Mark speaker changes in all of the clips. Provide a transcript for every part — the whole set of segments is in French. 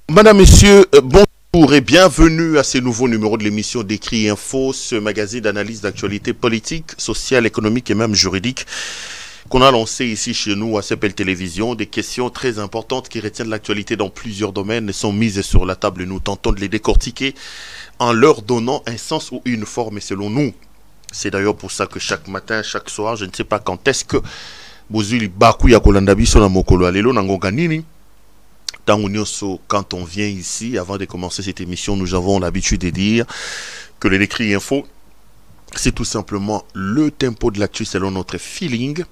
Speaker 1: Madame, Messieurs, bonjour et bienvenue à ce nouveau numéro de l'émission d'Écrit Info, ce magazine d'analyse d'actualité politique, sociale, économique et même juridique qu'on a lancé ici chez nous à CPL Télévision. Des questions très importantes qui retiennent l'actualité dans plusieurs domaines sont mises sur la table et nous tentons de les décortiquer en leur donnant un sens ou une forme. Et selon nous, c'est d'ailleurs pour ça que chaque matin, chaque soir, je ne sais pas quand est-ce que Bozuli Baku ya kolanda biso na mokolo alelo nangonga nini. Quand on vient ici, avant de commencer cette émission, nous avons l'habitude de dire que le Décrit Info, c'est tout simplement le tempo de l'actu selon notre feeling.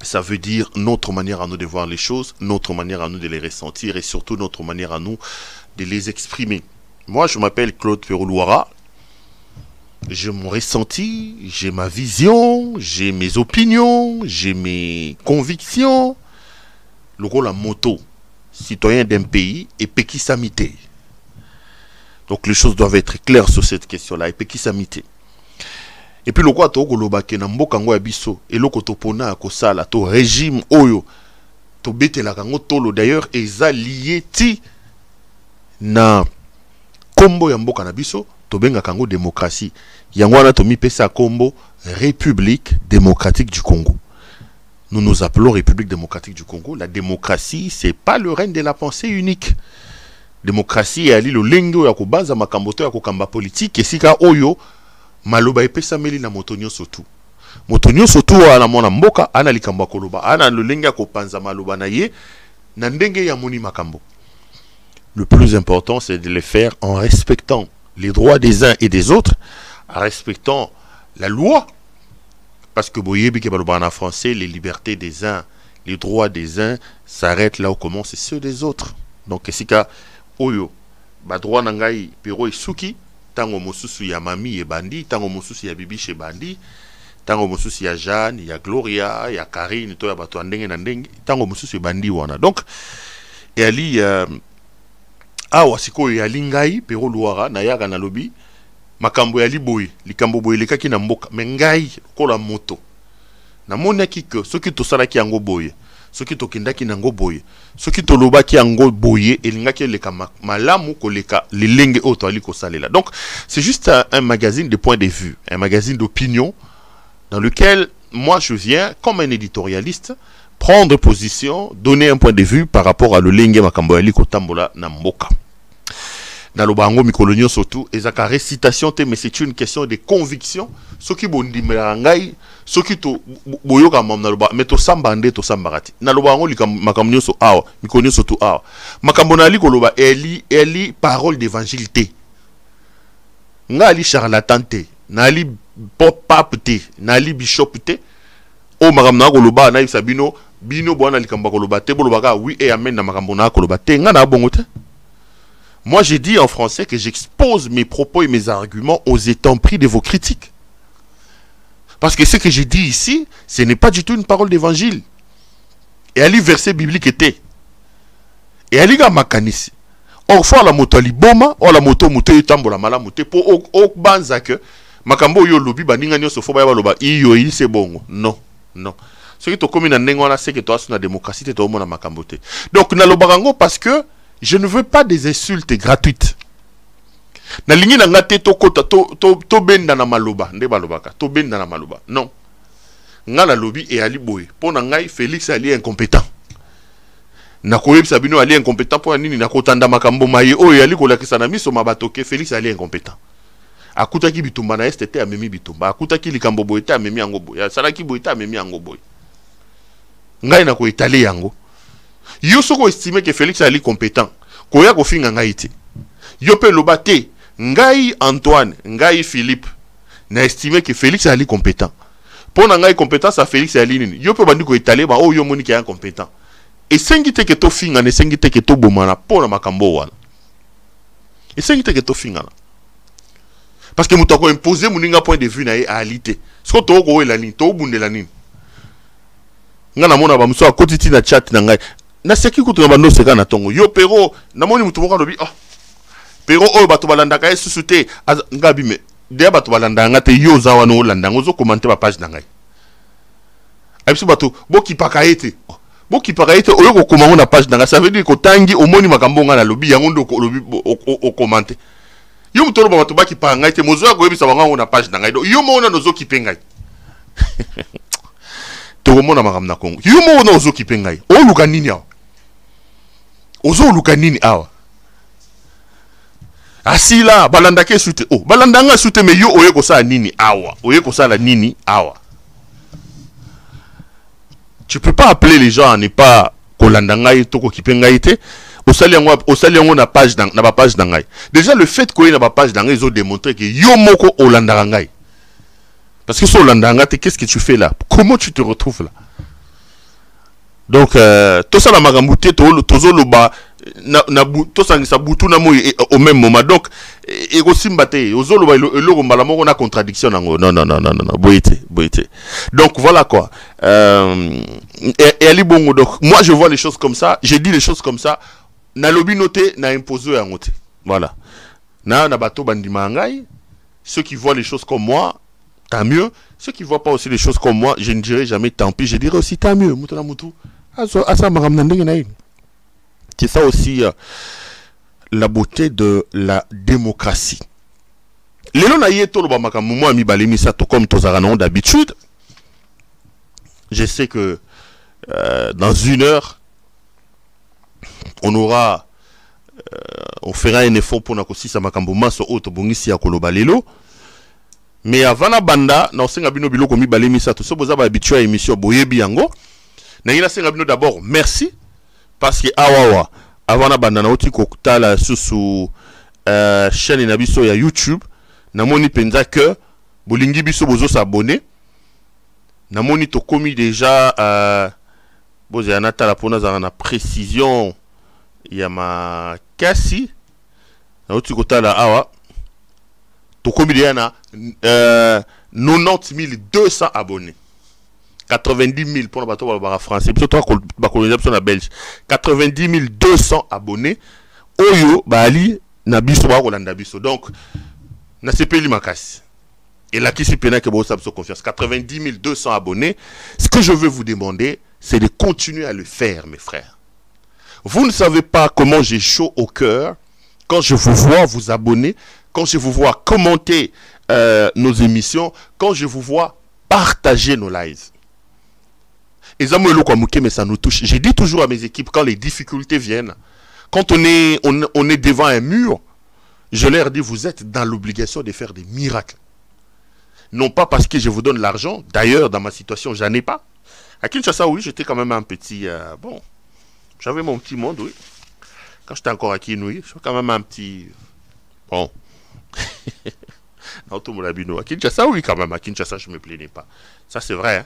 Speaker 1: Ça veut dire notre manière à nous de voir les choses, notre manière à nous de les ressentir et surtout notre manière à nous de les exprimer. Moi, je m'appelle Claude Perroulouara. J'ai mon ressenti, j'ai ma vision, j'ai mes opinions, j'ai mes convictions. Le rôle à moto. Citoyen d'un pays et Pékisamité. Donc les choses doivent être claires sur cette question-là. Et Pékisamité. Et puis le quoi to golobake na mboka ngo ya biso et loko topona akosala to régime oyo to betela kango tolo d'ailleurs eza lié ti na kombo ya mboka na biso to benga kango démocratie. Yango wana to mi pesa kombo République démocratique du Congo. Nous nous appelons République démocratique du Congo. La démocratie, c'est pas le règne de la pensée unique. Démocratie, ali lo lengo ya kubanza makamboto ya kukamba politique. Et sika oyo, maloba epesa meli na motonyo sotu. Motonyo sotu ala mona mboka, ana likamba koloba. Ana lo lenga kupanza maloba na ye, na ndenge ya moni makambo. Le plus important, c'est de le faire en respectant les droits des uns et des autres, en respectant la loi. Parce que en français, les libertés des uns, les droits des uns s'arrêtent là où commencent ceux des autres. Donc, si ka oyo, ba droit nangai pero isuki, tango mosusu ya mami et bandi, tango mosusu ya bibi chez bandi, tango mosusu ya Jeanne, ya Gloria, ya Karine, to ya bato ndenge na ndenge, tango mosusu bandi wana. Donc, et ali awa siko ya lingai pero luara na yaga na lobi. Makambo ya liboye, likambo boye lekaki na mboka, mengai kola moto. Na monaki ke soki to salaki yango boye, soki to kindaki nango boye, soki to lobaki yango boye, elingaki leka malamu koleka lelenge oto ali ko salela. Donc, c'est juste un magazine de point de vue, un magazine d'opinion dans lequel moi je viens comme un éditorialiste prendre position, donner un point de vue par rapport à le lenge makambo ya liko tambola na mboka. Dans le bango mikolonio surtout et zaka récitation te mais c'est une question de conviction ce qui bondi merangai ce qui to boyoka mam na loba mais to sambande to sambarati na loba bango makamnyo so awa mikolonio surtout awa makambo na li koloba eli parole d'évangile te nga ali charlatan te na li pape te na li bishop te o makambo na koloba na sabino bino bwana likamba koloba te boloba ka oui et amen na makambo na koloba te nga na bongo te. Moi, j'ai dit en français que j'expose mes propos et mes arguments aux étamperies de vos critiques. Parce que ce que j'ai dit ici, ce n'est pas du tout une parole d'évangile. Et ali verset biblique était. Et ali ga makanisi. Or, fois la moto liboma, or la moto yitambo la mala moto pour au banza que makambo yo lobi baninga nyo sofo ba loba iyo yi c'est bon. Non, non. Ce qui to comme na nengo na c'est que toi sur la démocratie to mona makambo te. Donc na lobarango parce que je ne veux pas des insultes gratuites. Na lingi na ngate to kota to benda na maloba nde balobaka to benda na maloba. Non. Nga la lobby et ali boy. Pona ngai Félix ali incompétent. Na koyeb Sabino ali incompétent pour nini na kotanda makambo maye oyo ali kolakisa na miso mabatoke Félix ali incompétent. Akutaki bitumba na STT amemi bitumba. Akutaki likambo boyete amemi yango boy. Salaki boyete amemi yango boy. Ngai na ko étaler yango. Yo soko estime que Félix ali compétent. Koya ko finga ngai te. Yo pe lobate ngai Antoine, ngai Philippe. Na estime que Félix ali compétent. Pona ngai compétence à Félix ali nini. Yo pe bandi ko étaler ba o yo moni ki incompétent. Et sengite que to finga ne sengite que to bomana pona makambo wana. Et sengite que to finga na. Parce que mutako imposer muninga point de vue na e réalité. Sko to ko la nini, to bundela nini. Ngana mona ba muso akotiti na chat na ngai. Na seki kutu bando seka na tongo yo pero na moni mutu moka lobi pero oyo bato balanda ka susute ngabi me de bato balanda ngate yo zawa no landa ngozo commenter ba page na ngai abiso bato boki paka ete qui paraît que au comment na page dans ça veut dire que tangi au moni makambo nga na lobby yango ndo lobby au commenter yo mutolo ba bato ba ki pa ngai te mozo ko yebisa banga na page na ngai do yo mona nozo ki pengai to mona makam na Kongo yo mona ozo ki pengai o luka nini awa ozo luka nini awa asila balanda ke sute oh balanda nga sute me yo oye ko sa nini awa oye ko sa la nini awa. Tu peux pas appeler les gens à ne pas kolandangai toko kipengaite au saliango na page dans na page dangai. Déjà le fait qu'on ait na page dangai ils ont démontré que yo moko olandangai. Parce que sur olandanga qu'est-ce que tu fais là? Comment tu te retrouves là? Donc tout ça la magambouté tozo loba na to sangisa butu na mo au même moment donc et aussi mbate ozo loba le mbala moko na contradiction nango non boité donc voilà quoi et ali bongo donc moi je vois les choses comme ça, j'ai dit les choses comme ça na lobi noté na imposé ya ngote voilà na bato bandima ngai ceux qui voient les choses comme moi tant mieux, ceux qui voient pas aussi les choses comme moi je ne dirai jamais tant pis, je dirai aussi tant mieux mutu na mutu asa magam na ndenge na yi. C'est ça aussi la beauté de la démocratie. Lelo na yeto lo ba makambo mo ami balemi sa to comme tozara non d'habitude. Je sais que dans une heure on aura on fera un effort pour na kosisa makambo maso auto bongisi ya koloba lelo. Mais avant la banda na osenga bino biloko mi balemi sa to so boza ba habitué à émission boyebi yango. Na ina senga bino d'abord merci. Parce que awawa avant na banda na oti kokutala susu chaîne na biso ya YouTube na moni penza que bolingi biso bozo s'abonner na moni to komi déjà bozo ya natala pona za na précision ya ma kasi na oti kotala awa to komi déjà na 90 200 abonnés. 90 000 pour le bateau français, plutôt la colonisation la Belge. 90 200 abonnés. Oyo, Bali, Nabiso, Nabiso. Donc, na CPL Makasi. Et là, qui s'y pénale que vous avez confiance. 90 200 abonnés. Ce que je veux vous demander, c'est de continuer à le faire, mes frères. Vous ne savez pas comment j'ai chaud au cœur quand je vous vois vous abonner, quand je vous vois commenter nos émissions, quand je vous vois partager nos lives. Et ça, mais ça nous touche. J'ai dit toujours à mes équipes, quand les difficultés viennent, quand on est devant un mur, je leur dis, vous êtes dans l'obligation de faire des miracles. Non pas parce que je vous donne l'argent. D'ailleurs, dans ma situation, j'en ai pas. À Kinshasa, oui, j'étais quand même un petit... bon, j'avais mon petit monde, oui. Quand j'étais encore à Kinouï, j'étais quand même un petit... Bon. À Kinshasa, oui, quand même. À Kinshasa, je ne me plaignais pas. Ça, c'est vrai, hein.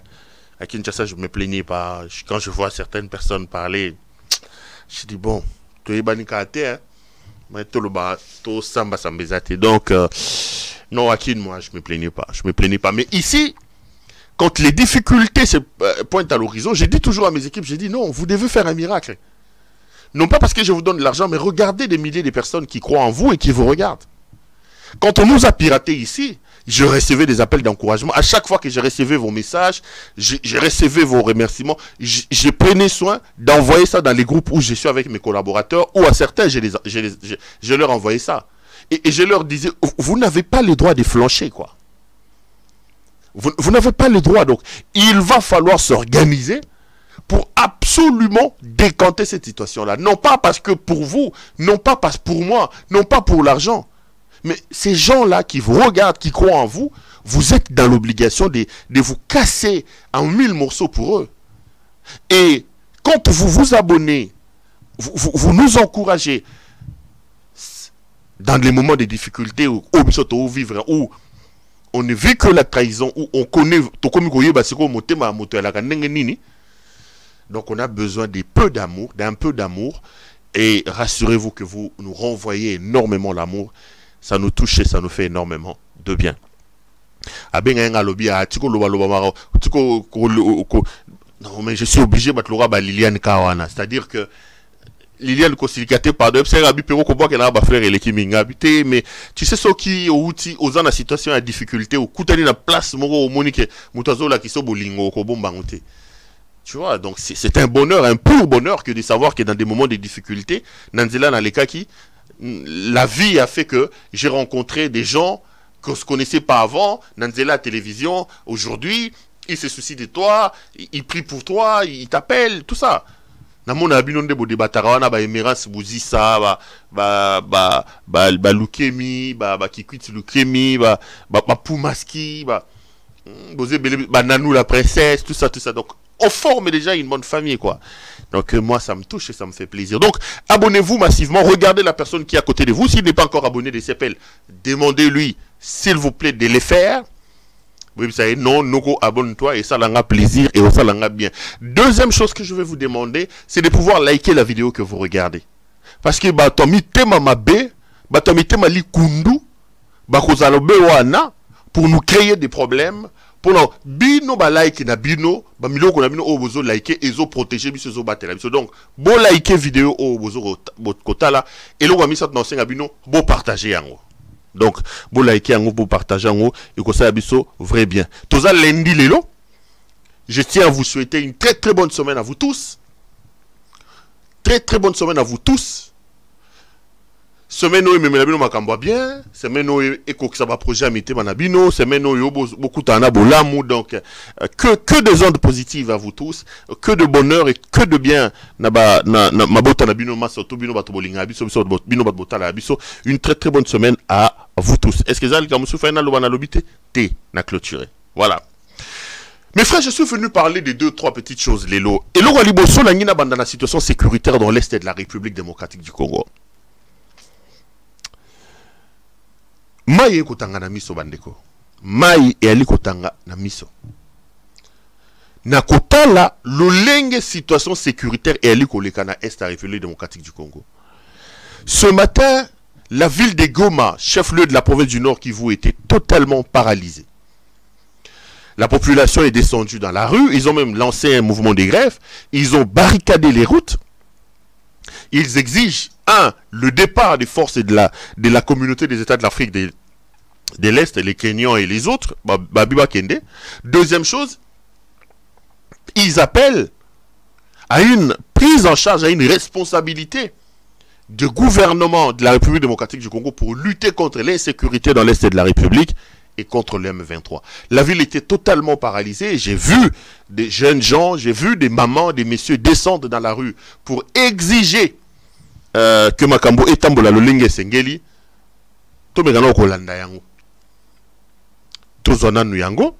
Speaker 1: À Kinshasa, je ne me plaignais pas. Quand je vois certaines personnes parler, je dis bon, tu es banikate, hein. Mais tout le bas, tout samba sambezate. Donc, non, à Kin, moi, je ne me plaignais pas. Je me plaignais pas. Mais ici, quand les difficultés se pointent à l'horizon, j'ai dit toujours à mes équipes, j'ai dit non, vous devez faire un miracle. Non pas parce que je vous donne de l'argent, mais regardez des milliers de personnes qui croient en vous et qui vous regardent. Quand on nous a piraté ici, je recevais des appels d'encouragement. À chaque fois que je recevais vos messages, je recevais vos remerciements. Je prenais soin d'envoyer ça dans les groupes où je suis avec mes collaborateurs, ou à certains, je leur envoyais ça. Et je leur disais, vous n'avez pas le droit de flancher, quoi. Vous n'avez pas le droit. Donc, il va falloir s'organiser pour absolument décanter cette situation-là. Non pas parce que pour vous, non pas parce que pour moi, non pas pour l'argent. Mais ces gens-là qui vous regardent, qui croient en vous, vous êtes dans l'obligation de vous casser en 1000 morceaux pour eux. Et quand vous vous abonnez, vous nous encouragez dans les moments de difficulté où vivre, où on ne vit que la trahison, où on connaît, donc on a besoin d'un peu d'amour, et rassurez-vous que vous nous renvoyez énormément l'amour. Ça nous touche et ça nous fait énormément de bien. Non, mais je suis obligé de Liliane Kawana. C'est-à-dire que Liliane Kosilikate, pardon, mais tu sais ce qui aux la situation à difficulté, ou Koutani la place, Monique, Moutazola qui sont bolingo, Kobombangote. Tu vois, donc c'est un bonheur, un pur bonheur que de savoir que dans des moments de difficulté, Nanzela, dans les cas qui, la vie a fait que j'ai rencontré des gens qu'on ne se connaissait pas avant. Nanzela à la télévision, aujourd'hui, il se soucie de toi, il prie pour toi, il t'appelle, tout ça. Namona abinonde bo debatarawana ba emerance buzisa ba leukemie ba kikwiti leukemie ba poumaski ba nanou la princesse, tout ça. Donc on forme déjà une bonne famille, quoi. Donc moi ça me touche et ça me fait plaisir. Donc abonnez-vous massivement, regardez la personne qui est à côté de vous. S'il n'est pas encore abonné des CPL, demandez-lui s'il vous plaît de les faire. Oui, vous savez, non, abonne-toi et ça l'en plaisir et ça l'en bien. Deuxième chose que je vais vous demander, c'est de pouvoir liker la vidéo que vous regardez. Parce que batomi tema mabe, batomi tema li kundu, bakozalobe wana pour nous créer des problèmes. Pour nous bino ba like na bino, ba miloko na bino o bozo liker et zo protéger biso zo batela biso. Donc bo liker vidéo o bozo kota là et lo wa mi sat na senga bino bo partager yango. Donc, vous likez, vous partagez, et que ça abisso vrai bien. Tout ça, lundi, lélo. Je tiens à vous souhaiter une très très bonne semaine à vous tous. Très très bonne semaine à vous tous. Semaine où me melabino makamba bien. Semaine où eko ça va projet amité manabino. Semaine où beaucoup t'ana bolamu. Donc, que des ondes positives à vous tous. Que de bonheur et que de bien. Mabota nabino masoto bino batobolinga abiso bino batbotala abiso. Une très très bonne semaine à vous tous. Est-ce que ça, le na clôturé. Voilà. Mes frères, je suis venu parler de 2-3 petites choses, Lélo. Et le Waliboso, la Nina dans la situation sécuritaire dans l'Est de la République démocratique du Congo. Maïe kotanga na miso bandeko. Maïe e ali kotanga na miso. Na kotala, lolenge situation sécuritaire e ali koleka na Est de la République démocratique du Congo. Ce matin, la ville de Goma, chef-lieu de la province du Nord Kivu, était totalement paralysée. La population est descendue dans la rue. Ils ont même lancé un mouvement de grève. Ils ont barricadé les routes. Ils exigent, le départ des forces de la communauté des États de l'Afrique de l'Est, les Kenyans et les autres. Babiba Kende. Deuxième chose, ils appellent à une prise en charge, à une responsabilité de gouvernement de la République démocratique du Congo pour lutter contre l'insécurité dans l'Est de la République et contre le M23. La ville était totalement paralysée. J'ai vu des jeunes gens, j'ai vu des mamans, des messieurs descendre dans la rue pour exiger que Makambo etambola lolinge sengeli. To megano kolanda yango. Tozona nuyango.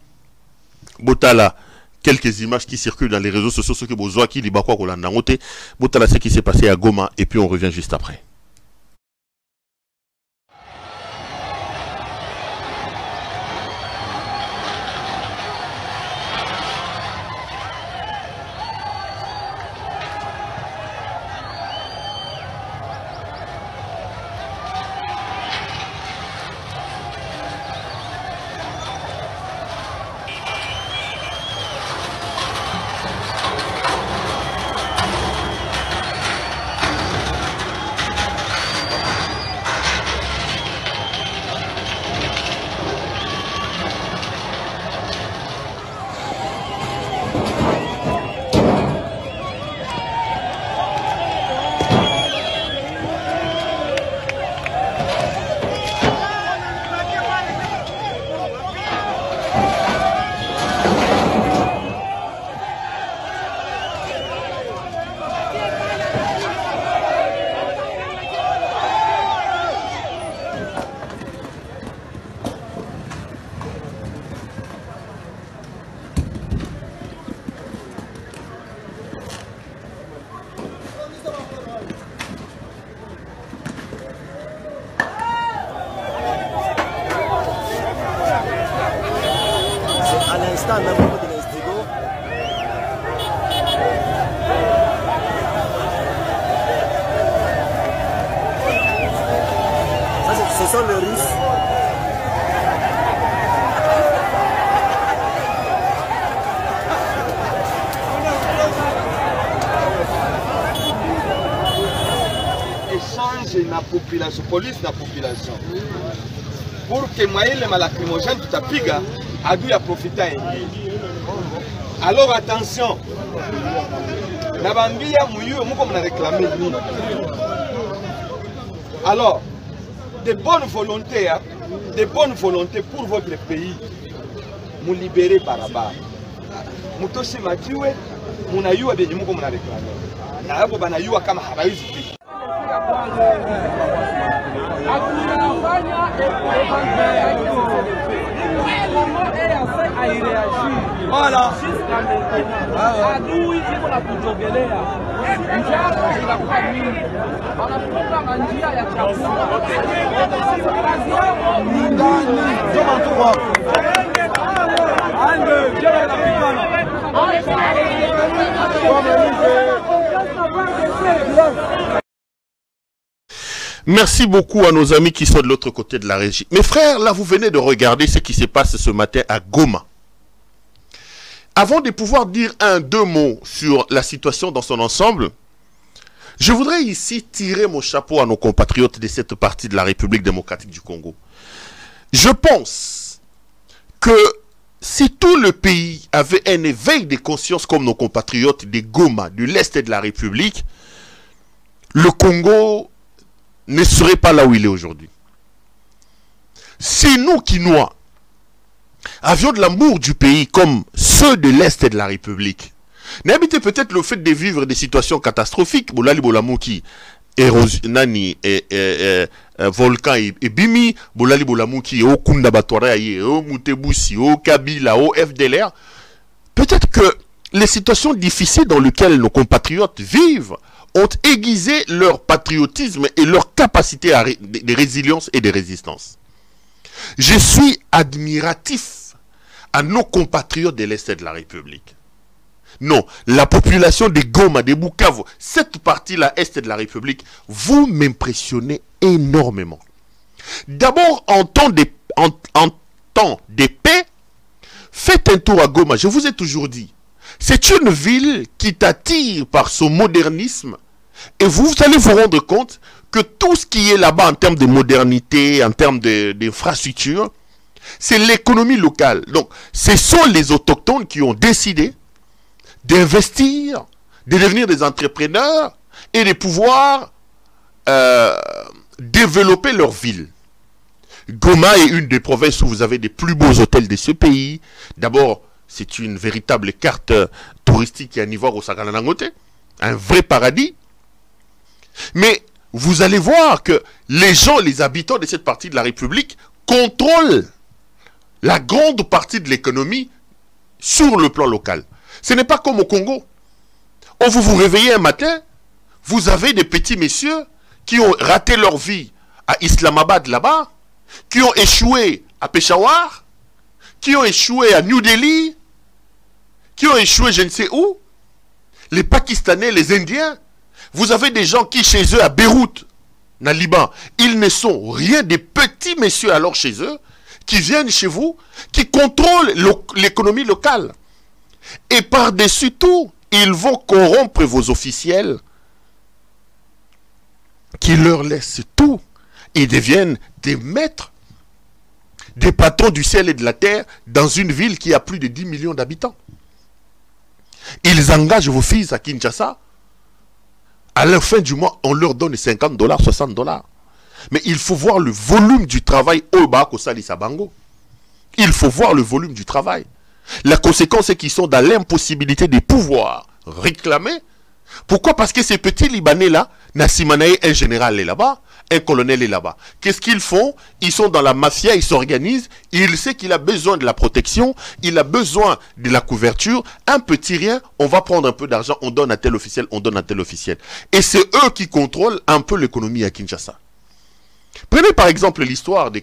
Speaker 1: Botala quelques images qui circulent dans les réseaux sociaux, ceux qui besoin qui li bakwa kolanda ngote. Botala ce qui s'est passé à Goma et puis on revient juste après.
Speaker 2: Ce sont les Russes.
Speaker 3: Échange na population, police na population. Pour que moyen les lacrymogènes tutapiga adu ya profita yengi. Alors attention. Nabambia Mouyu, comme on a réclamé. Alors, de bonnes volontés, pour votre pays, vous libérez Baraba. Vous touchez Mathieu, vous n'avez pas de comme on a réclamé. Vous n'avez pas comme
Speaker 2: voilà.
Speaker 1: Merci beaucoup à nos amis qui sont de l'autre côté de la régie. Mes frères, là, vous venez de regarder ce qui se passe ce matin à Goma. Avant de pouvoir dire deux mots sur la situation dans son ensemble, je voudrais ici tirer mon chapeau à nos compatriotes de cette partie de la République démocratique du Congo. Je pense que si tout le pays avait un éveil de conscience comme nos compatriotes de Goma, de l'Est de la République, le Congo ne serait pas là où il est aujourd'hui. Si nous, Kinois, avions de l'amour du pays comme ceux de l'Est de la République, n'habitez peut-être le fait de vivre des situations catastrophiques, Bolali Bolamouki, Nani, Volcan et Bimi, Bolali Bolamouki, Okunda Batwaraye, Mutebusi, Kabila, FDLR, peut-être que les situations difficiles dans lesquelles nos compatriotes vivent ont aiguisé leur patriotisme et leur capacité de résilience et de résistance. Je suis admiratif à nos compatriotes de l'Est de la République. Non, la population de Goma, de Bukavu, cette partie-là, Est de la République, vous m'impressionnez énormément. D'abord, en temps de paix, faites un tour à Goma. Je vous ai toujours dit, c'est une ville qui t'attire par son modernisme et vous allez vous rendre compte que tout ce qui est là-bas en termes de modernité, en termes d'infrastructure, c'est l'économie locale. Donc, ce sont les autochtones qui ont décidé d'investir, de devenir des entrepreneurs et de pouvoir développer leur ville. Goma est une des provinces où vous avez des plus beaux hôtels de ce pays. D'abord, c'est une véritable carte touristique à niveau au Sakananangote, un vrai paradis. Mais vous allez voir que les gens, les habitants de cette partie de la République contrôlent la grande partie de l'économie sur le plan local. Ce n'est pas comme au Congo. Vous vous réveillez un matin, vous avez des petits messieurs qui ont raté leur vie à Islamabad là-bas, qui ont échoué à Peshawar, qui ont échoué à New Delhi, qui ont échoué je ne sais où. Les Pakistanais, les Indiens, vous avez des gens qui chez eux à Beyrouth, dans le Liban, ils ne sont rien des petits messieurs alors chez eux, qui viennent chez vous, qui contrôlent l'économie locale. Et par-dessus tout, ils vont corrompre vos officiels qui leur laissent tout et deviennent des maîtres, des patrons du ciel et de la terre dans une ville qui a plus de 10 millions d'habitants. Ils engagent vos fils à Kinshasa. À la fin du mois, on leur donne 50 $, 60 $. Mais il faut voir le volume du travail au Bakosali Sabango. Il faut voir le volume du travail. La conséquence, c'est qu'ils sont dans l'impossibilité de pouvoir réclamer. Pourquoi? Parce que ces petits Libanais-là, Nassimanae, un général est là-bas, un colonel est là-bas. Qu'est-ce qu'ils font? Ils sont dans la mafia, ils s'organisent, il sait qu'il a besoin de la protection, il a besoin de la couverture, un petit rien, on va prendre un peu d'argent, on donne à tel officiel, on donne à tel officiel. Et c'est eux qui contrôlent un peu l'économie à Kinshasa. Prenez par exemple l'histoire de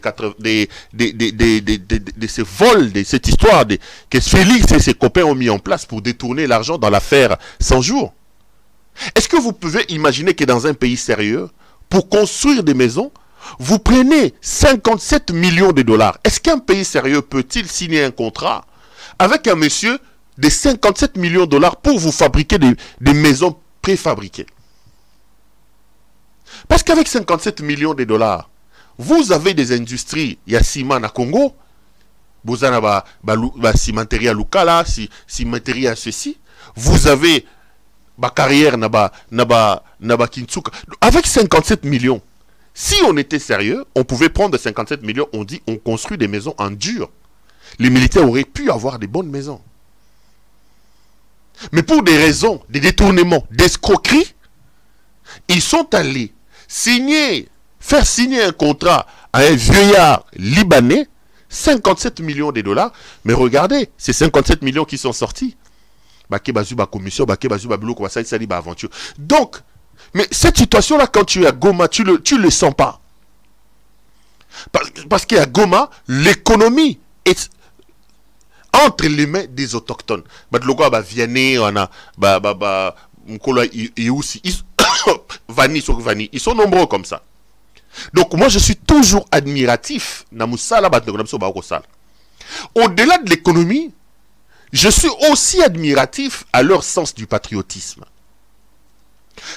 Speaker 1: ces vols, de cette histoire que Félix et ses copains ont mis en place pour détourner l'argent dans l'affaire 100 jours. Est-ce que vous pouvez imaginer que dans un pays sérieux, pour construire des maisons, vous prenez 57 millions de $. Est-ce qu'un pays sérieux peut-il signer un contrat avec un monsieur de 57 millions de $ pour vous fabriquer des maisons préfabriquées? Parce qu'avec 57 millions de $, vous avez des industries, il y a Siman à Congo, bozana ba cimenterie à Lukala, cimenterie à ceci. Vous avez ma carrière naba Kintsuka. Avec 57 millions, si on était sérieux, on pouvait prendre 57 millions, on dit on construit des maisons en dur. Les militaires auraient pu avoir des bonnes maisons. Mais pour des raisons, des détournements, d'escroquerie, ils sont allés faire signer un contrat à un vieillard libanais, 57 millions de dollars. Mais regardez, ces 57 millions qui sont sortis. Donc, mais cette situation-là, quand tu es à Goma, tu le sens pas. Parce qu'à Goma, l'économie est entre les mains des autochtones. Ils sont nombreux comme ça. Donc moi je suis toujours admiratif. Au-delà de l'économie, je suis aussi admiratif à leur sens du patriotisme.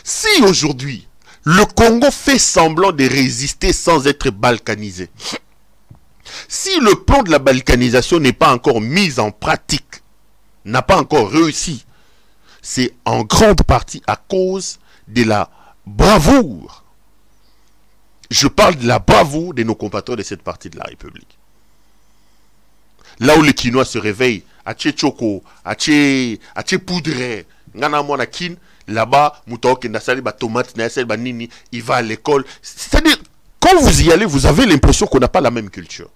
Speaker 1: Si aujourd'hui, le Congo fait semblant de résister sans être balkanisé, si le plan de la balkanisation n'est pas encore mis en pratique, n'a pas encore réussi, c'est en grande partie à cause de la bravoure. Je parle de la bravoure de nos compatriotes de cette partie de la République. Là où les Kinois se réveillent, à Tchéchoko, à Tchépoudré, là-bas, il va à l'école. C'est-à-dire, quand vous y allez, vous avez l'impression qu'on n'a pas la même culture.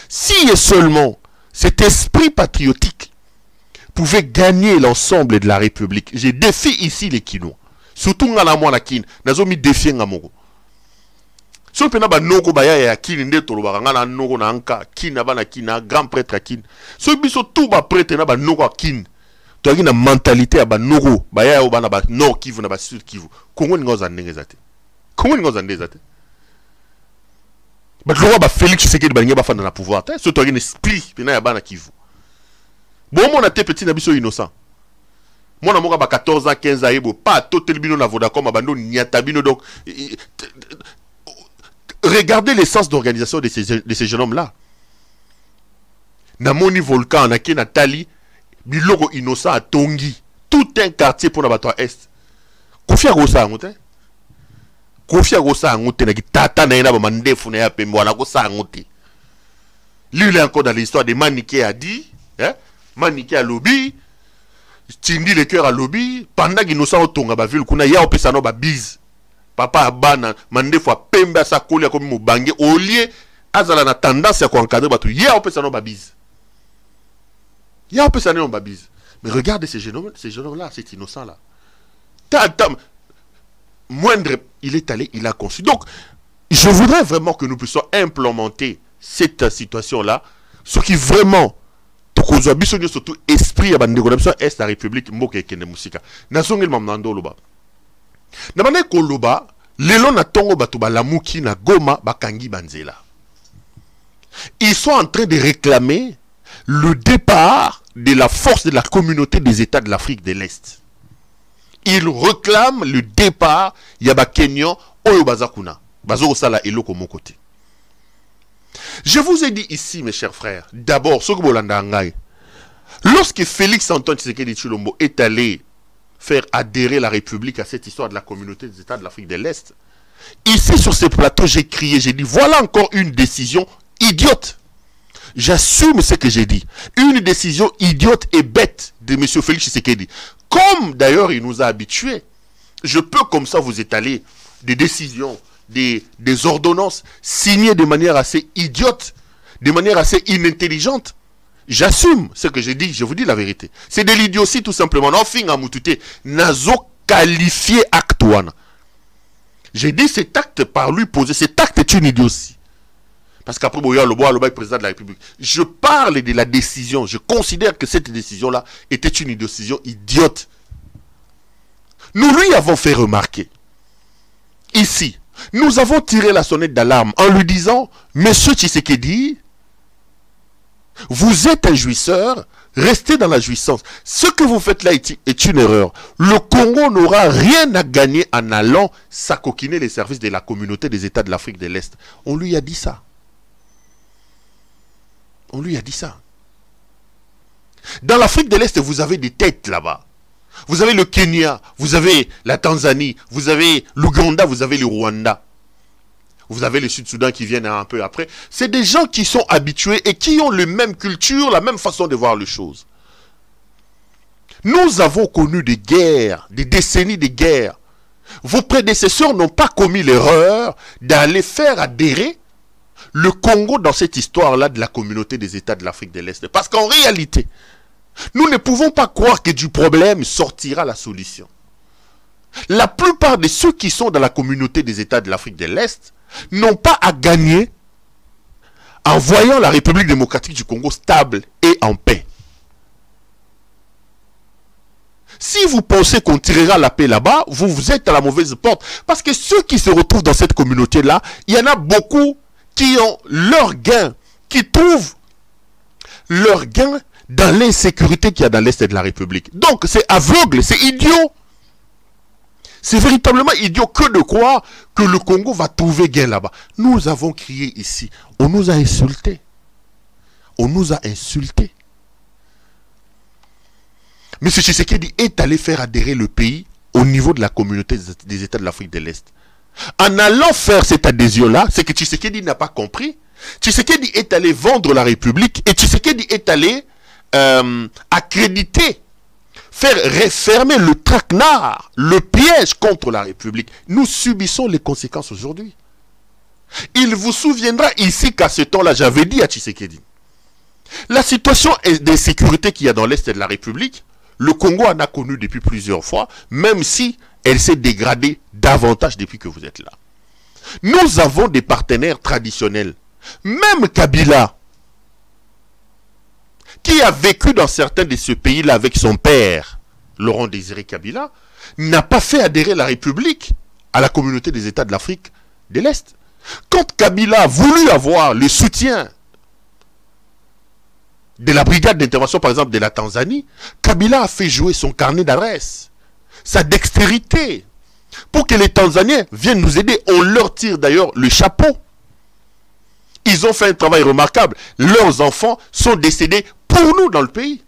Speaker 1: Si et seulement cet esprit patriotique pouvait gagner l'ensemble de la République, j'ai défié ici les Kinois. Surtout la Kin, nazomi défié Ngamoko. Si on a nogo baya ya Kin nde toloba ngana nogo na anka Kin na bana Kin na grand prêtre Kin. So biso tout ba prêtre na ba nogo Kin. To na mentalité ba nogo baya ya bana ba Nord Kivu na ba Sud Kivu. Kongo ngoza ndenge zate. Kongo ngoza ndenge zate. Ba loba ba Félix Tshisekedi ba ngeba fanda na pouvoir. So to ngene split pena ya bana Kivu. Bon mon te petit na biso innocent. Mon amour ba 14 ans 15 ans yebo pas totel bino na Vodacom abando nyata bino donc regardez l'essence d'organisation de ces jeunes hommes-là. Namoni Volcan, Nake Natali, Biloko Innocent à Tongi. Tout un quartier pour la Est. Kofi Agosa Angote. Kofi Agosa Angote, Naki Tata Naina Mandefu Naya Pembo, Anagosa Angote. Lui, il est encore dans l'histoire de Maniké a dit, Maniké a lobby, Tindi le cœur a lobby, pendant qu'Innocent au Tonga, Baville, Kuna, ya opesano ba bise. Papa abana mande fois pembe sa kolia comme mubange au lieu azala na tendance à encadrer batu ya opesa no babise. Ya opesa no babise. Mais regardez ces jeunes là, cet innocent là. Moindre il est allé, il a conçu. Donc je voudrais vraiment que nous puissions implémenter cette situation là, ce qui vraiment surtout esprit ya bande connexion est la République mboka ekene musika. Nazongel mamnando loba. Namane koloba lelo na tongo bato balamuki na Goma bakangi banzela. Ils sont en train de réclamer le départ de la force de la communauté des États de l'Afrique de l'Est. Ils réclament le départ yaba Kenyan oyo bazakuna. Bazo sala eloko mokote. Je vous ai dit ici mes chers frères, d'abord ce que bolanda ngai. Lorsque Félix Antoine Tshisekedi Tshilombo est allé faire adhérer la République à cette histoire de la communauté des États de l'Afrique de l'Est. Ici, sur ce plateau, j'ai crié, j'ai dit, voilà encore une décision idiote. J'assume ce que j'ai dit. Une décision idiote et bête de M. Félix Tshisekedi. Comme d'ailleurs il nous a habitués. Je peux comme ça vous étaler des décisions, des ordonnances signées de manière assez idiote, de manière assez inintelligente. J'assume ce que j'ai dit, je vous dis la vérité. C'est de l'idiotie tout simplement. Nazo qualifié acte one. J'ai dit cet acte par lui posé. Cet acte est une idiotie. Parce qu'après, le président de la République. Je parle de la décision. Je considère que cette décision-là était une décision idiote. Nous lui avons fait remarquer. Ici, nous avons tiré la sonnette d'alarme en lui disant, Monsieur Tshisekedi, vous êtes un jouisseur, restez dans la jouissance. Ce que vous faites là est une erreur. Le Congo n'aura rien à gagner en allant s'acoquiner les services de la communauté des États de l'Afrique de l'Est. On lui a dit ça. On lui a dit ça. Dans l'Afrique de l'Est, vous avez des têtes là-bas. Vous avez le Kenya, vous avez la Tanzanie, vous avez l'Ouganda, vous avez le Rwanda. Vous avez le Sud-Soudan qui viennent un peu après. C'est des gens qui sont habitués et qui ont la même culture, la même façon de voir les choses. Nous avons connu des guerres, des décennies de guerres. Vos prédécesseurs n'ont pas commis l'erreur d'aller faire adhérer le Congo dans cette histoire-là de la communauté des États de l'Afrique de l'Est. Parce qu'en réalité, nous ne pouvons pas croire que du problème sortira la solution. La plupart de ceux qui sont dans la communauté des États de l'Afrique de l'Est n'ont pas à gagner en voyant la République démocratique du Congo stable et en paix. Si vous pensez qu'on tirera la paix là-bas, vous êtes à la mauvaise porte. Parce que ceux qui se retrouvent dans cette communauté-là, il y en a beaucoup qui ont leur gain, qui trouvent leur gain dans l'insécurité qu'il y a dans l'Est de la République. Donc c'est aveugle, c'est idiot. C'est véritablement idiot que de croire que le Congo va trouver gain là-bas. Nous avons crié ici, on nous a insultés. On nous a insultés. M. Tshisekedi est allé faire adhérer le pays au niveau de la communauté des États de l'Afrique de l'Est. En allant faire cette adhésion-là, c'est que Tshisekedi n'a pas compris. Tshisekedi est allé vendre la République et Tshisekedi est allé accréditer, faire refermer le traquenard, le piège contre la République. Nous subissons les conséquences aujourd'hui. Il vous souviendra ici qu'à ce temps-là, j'avais dit à Tshisekedi, la situation d'insécurité qu'il y a dans l'Est de la République, le Congo en a connu depuis plusieurs fois, même si elle s'est dégradée davantage depuis que vous êtes là. Nous avons des partenaires traditionnels. Même Kabila, qui a vécu dans certains de ces pays-là avec son père, Laurent Désiré Kabila, n'a pas fait adhérer la République à la communauté des États de l'Afrique de l'Est. Quand Kabila a voulu avoir le soutien de la brigade d'intervention, par exemple, de la Tanzanie, Kabila a fait jouer son carnet d'adresse, sa dextérité, pour que les Tanzaniens viennent nous aider. On leur tire d'ailleurs le chapeau. Ils ont fait un travail remarquable. Leurs enfants sont décédés pour nous dans le pays.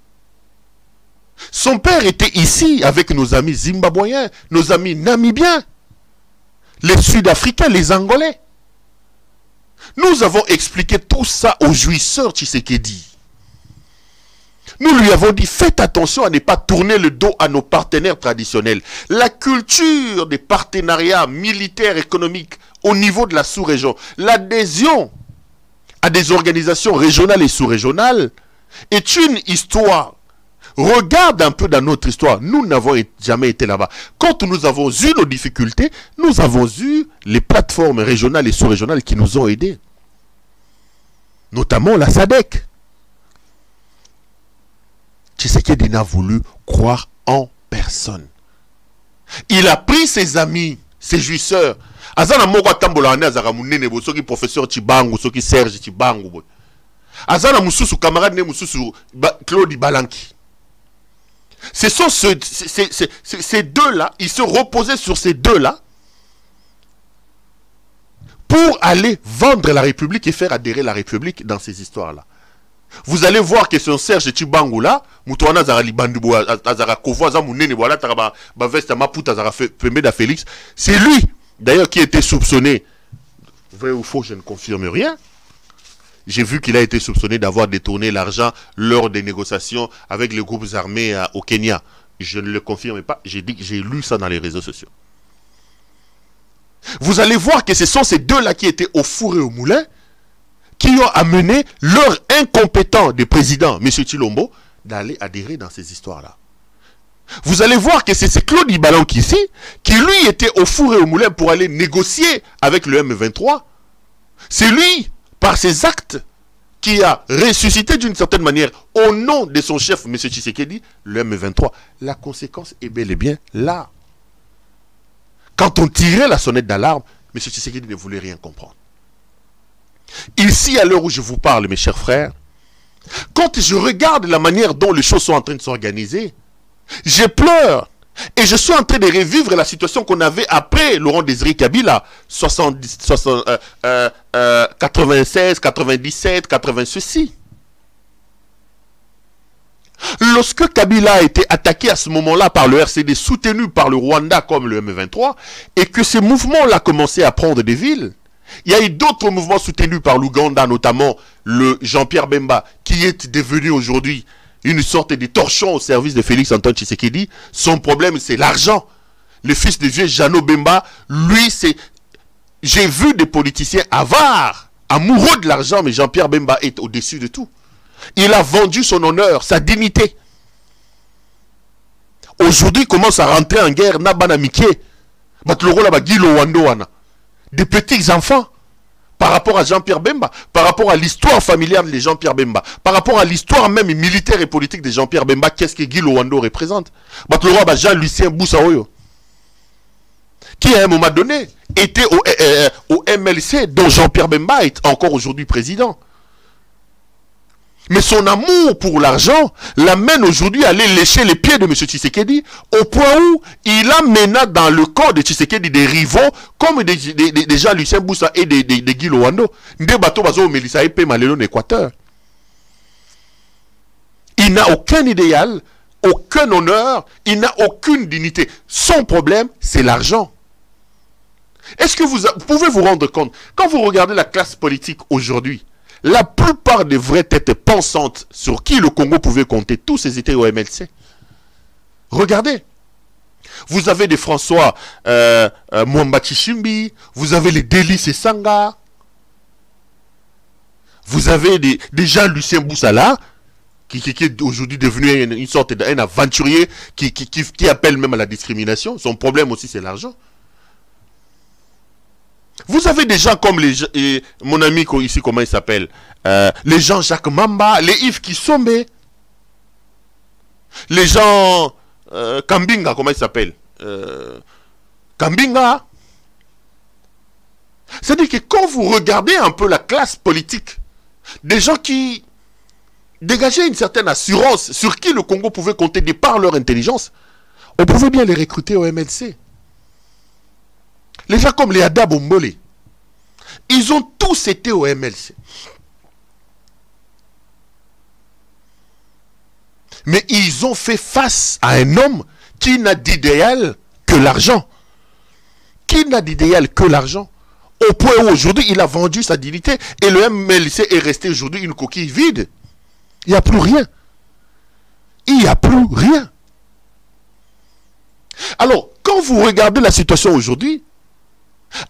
Speaker 1: Son père était ici avec nos amis zimbabwéens, nos amis namibiens, les Sud-Africains, les Angolais. Nous avons expliqué tout ça au jouisseur Tshisekedi. Nous lui avons dit, faites attention à ne pas tourner le dos à nos partenaires traditionnels. La culture des partenariats militaires, économiques au niveau de la sous-région, l'adhésion à des organisations régionales et sous-régionales est une histoire. Regarde un peu dans notre histoire, nous n'avons jamais été là-bas. Quand nous avons eu nos difficultés, nous avons eu les plateformes régionales et sous-régionales qui nous ont aidés. Notamment la SADC. Tshisekedi n'a voulu croire en personne. Il a pris ses amis, ses jouisseurs. Azana moko tambola ane azaka munene bo soki professeur Chibangu, soki Serge Chibangu bo. Azana mususu camarade ne mususu Claude Balanki. Ce sont ces deux-là, ils se reposaient sur ces deux-là pour aller vendre la République et faire adhérer la République dans ces histoires-là. Vous allez voir que son Serge Chibangu là, Moutouana Zara Libandubo, Azara Kovo, Azara Mounene, voilà, Taraba, Bavesta Maputa, Azara Pemeda Félix. C'est lui, d'ailleurs, qui était soupçonné. Vrai ou faux, je ne confirme rien. J'ai vu qu'il a été soupçonné d'avoir détourné l'argent lors des négociations avec les groupes armés au Kenya. Je ne le confirme pas, j'ai lu ça dans les réseaux sociaux. Vous allez voir que ce sont ces deux-là qui étaient au four et au moulin, qui ont amené leur incompétent de président, M. Tshilombo, d'aller adhérer dans ces histoires-là. Vous allez voir que c'est Claude Ibalanki ici, qui lui était au four et au moulin pour aller négocier avec le M23. C'est lui, par ses actes, qui a ressuscité d'une certaine manière, au nom de son chef, M. Tshisekedi, le M23. La conséquence est bel et bien là. Quand on tirait la sonnette d'alarme, M. Tshisekedi ne voulait rien comprendre. Ici, à l'heure où je vous parle, mes chers frères, quand je regarde la manière dont les choses sont en train de s'organiser, je pleure et je suis en train de revivre la situation qu'on avait après Laurent Désiré Kabila, 96, 97, 80 ceci. Lorsque Kabila a été attaqué à ce moment-là par le RCD, soutenu par le Rwanda comme le M23, et que ces mouvements-là commençaient à prendre des villes, il y a eu d'autres mouvements soutenus par l'Ouganda, notamment le Jean-Pierre Bemba, qui est devenu aujourd'hui une sorte de torchon au service de Félix Antoine Tshisekedi. Son problème, c'est l'argent. Le fils de vieux Jeannot Bemba, lui, c'est... J'ai vu des politiciens avares, amoureux de l'argent, mais Jean-Pierre Bemba est au-dessus de tout. Il a vendu son honneur, sa dignité. Aujourd'hui, il commence à rentrer en guerre, Nabana Miké, des petits enfants, par rapport à Jean-Pierre Bemba, par rapport à l'histoire familiale de Jean-Pierre Bemba, par rapport à l'histoire même militaire et politique de Jean-Pierre Bemba, qu'est-ce que Guy Lowando représente? Jean-Lucien Boussaoyo, qui à un moment donné était au MLC, dont Jean-Pierre Bemba est encore aujourd'hui président. Mais son amour pour l'argent l'amène aujourd'hui à aller lécher les pieds de M. Tshisekedi, au point où il a mené dans le corps de Tshisekedi des rivaux comme des Jean-Lucien Boussa et des Guy Lowando. Des bateaux au Mélissa et Malelo en Équateur. Il n'a aucun idéal, aucun honneur, il n'a aucune dignité. Son problème, c'est l'argent. Est-ce que vous pouvez vous rendre compte, quand vous regardez la classe politique aujourd'hui, la plupart des vraies têtes pensantes sur qui le Congo pouvait compter, tous ces étaient au MLC. Regardez. Vous avez des François Mwamba Chishimbi, vous avez les Délices et Sanga, vous avez des Jean-Lucien Boussala, qui est aujourd'hui devenu une sorte d'un aventurier qui appelle même à la discrimination. Son problème aussi, c'est l'argent. Vous avez des gens comme mon ami ici, comment il s'appelle, les gens Jacques Mamba, les Yves Kissombe, les gens Kambinga, comment il s'appelle, Kambinga. C'est-à-dire que quand vous regardez un peu la classe politique, des gens qui dégageaient une certaine assurance sur qui le Congo pouvait compter de par leur intelligence, on pouvait bien les recruter au MLC. Les gens comme les Ada Bombole, ils ont tous été au MLC. Mais ils ont fait face à un homme qui n'a d'idéal que l'argent. Qui n'a d'idéal que l'argent. Au point où aujourd'hui il a vendu sa dignité et le MLC est resté aujourd'hui une coquille vide. Il n'y a plus rien. Il n'y a plus rien. Alors, quand vous regardez la situation aujourd'hui,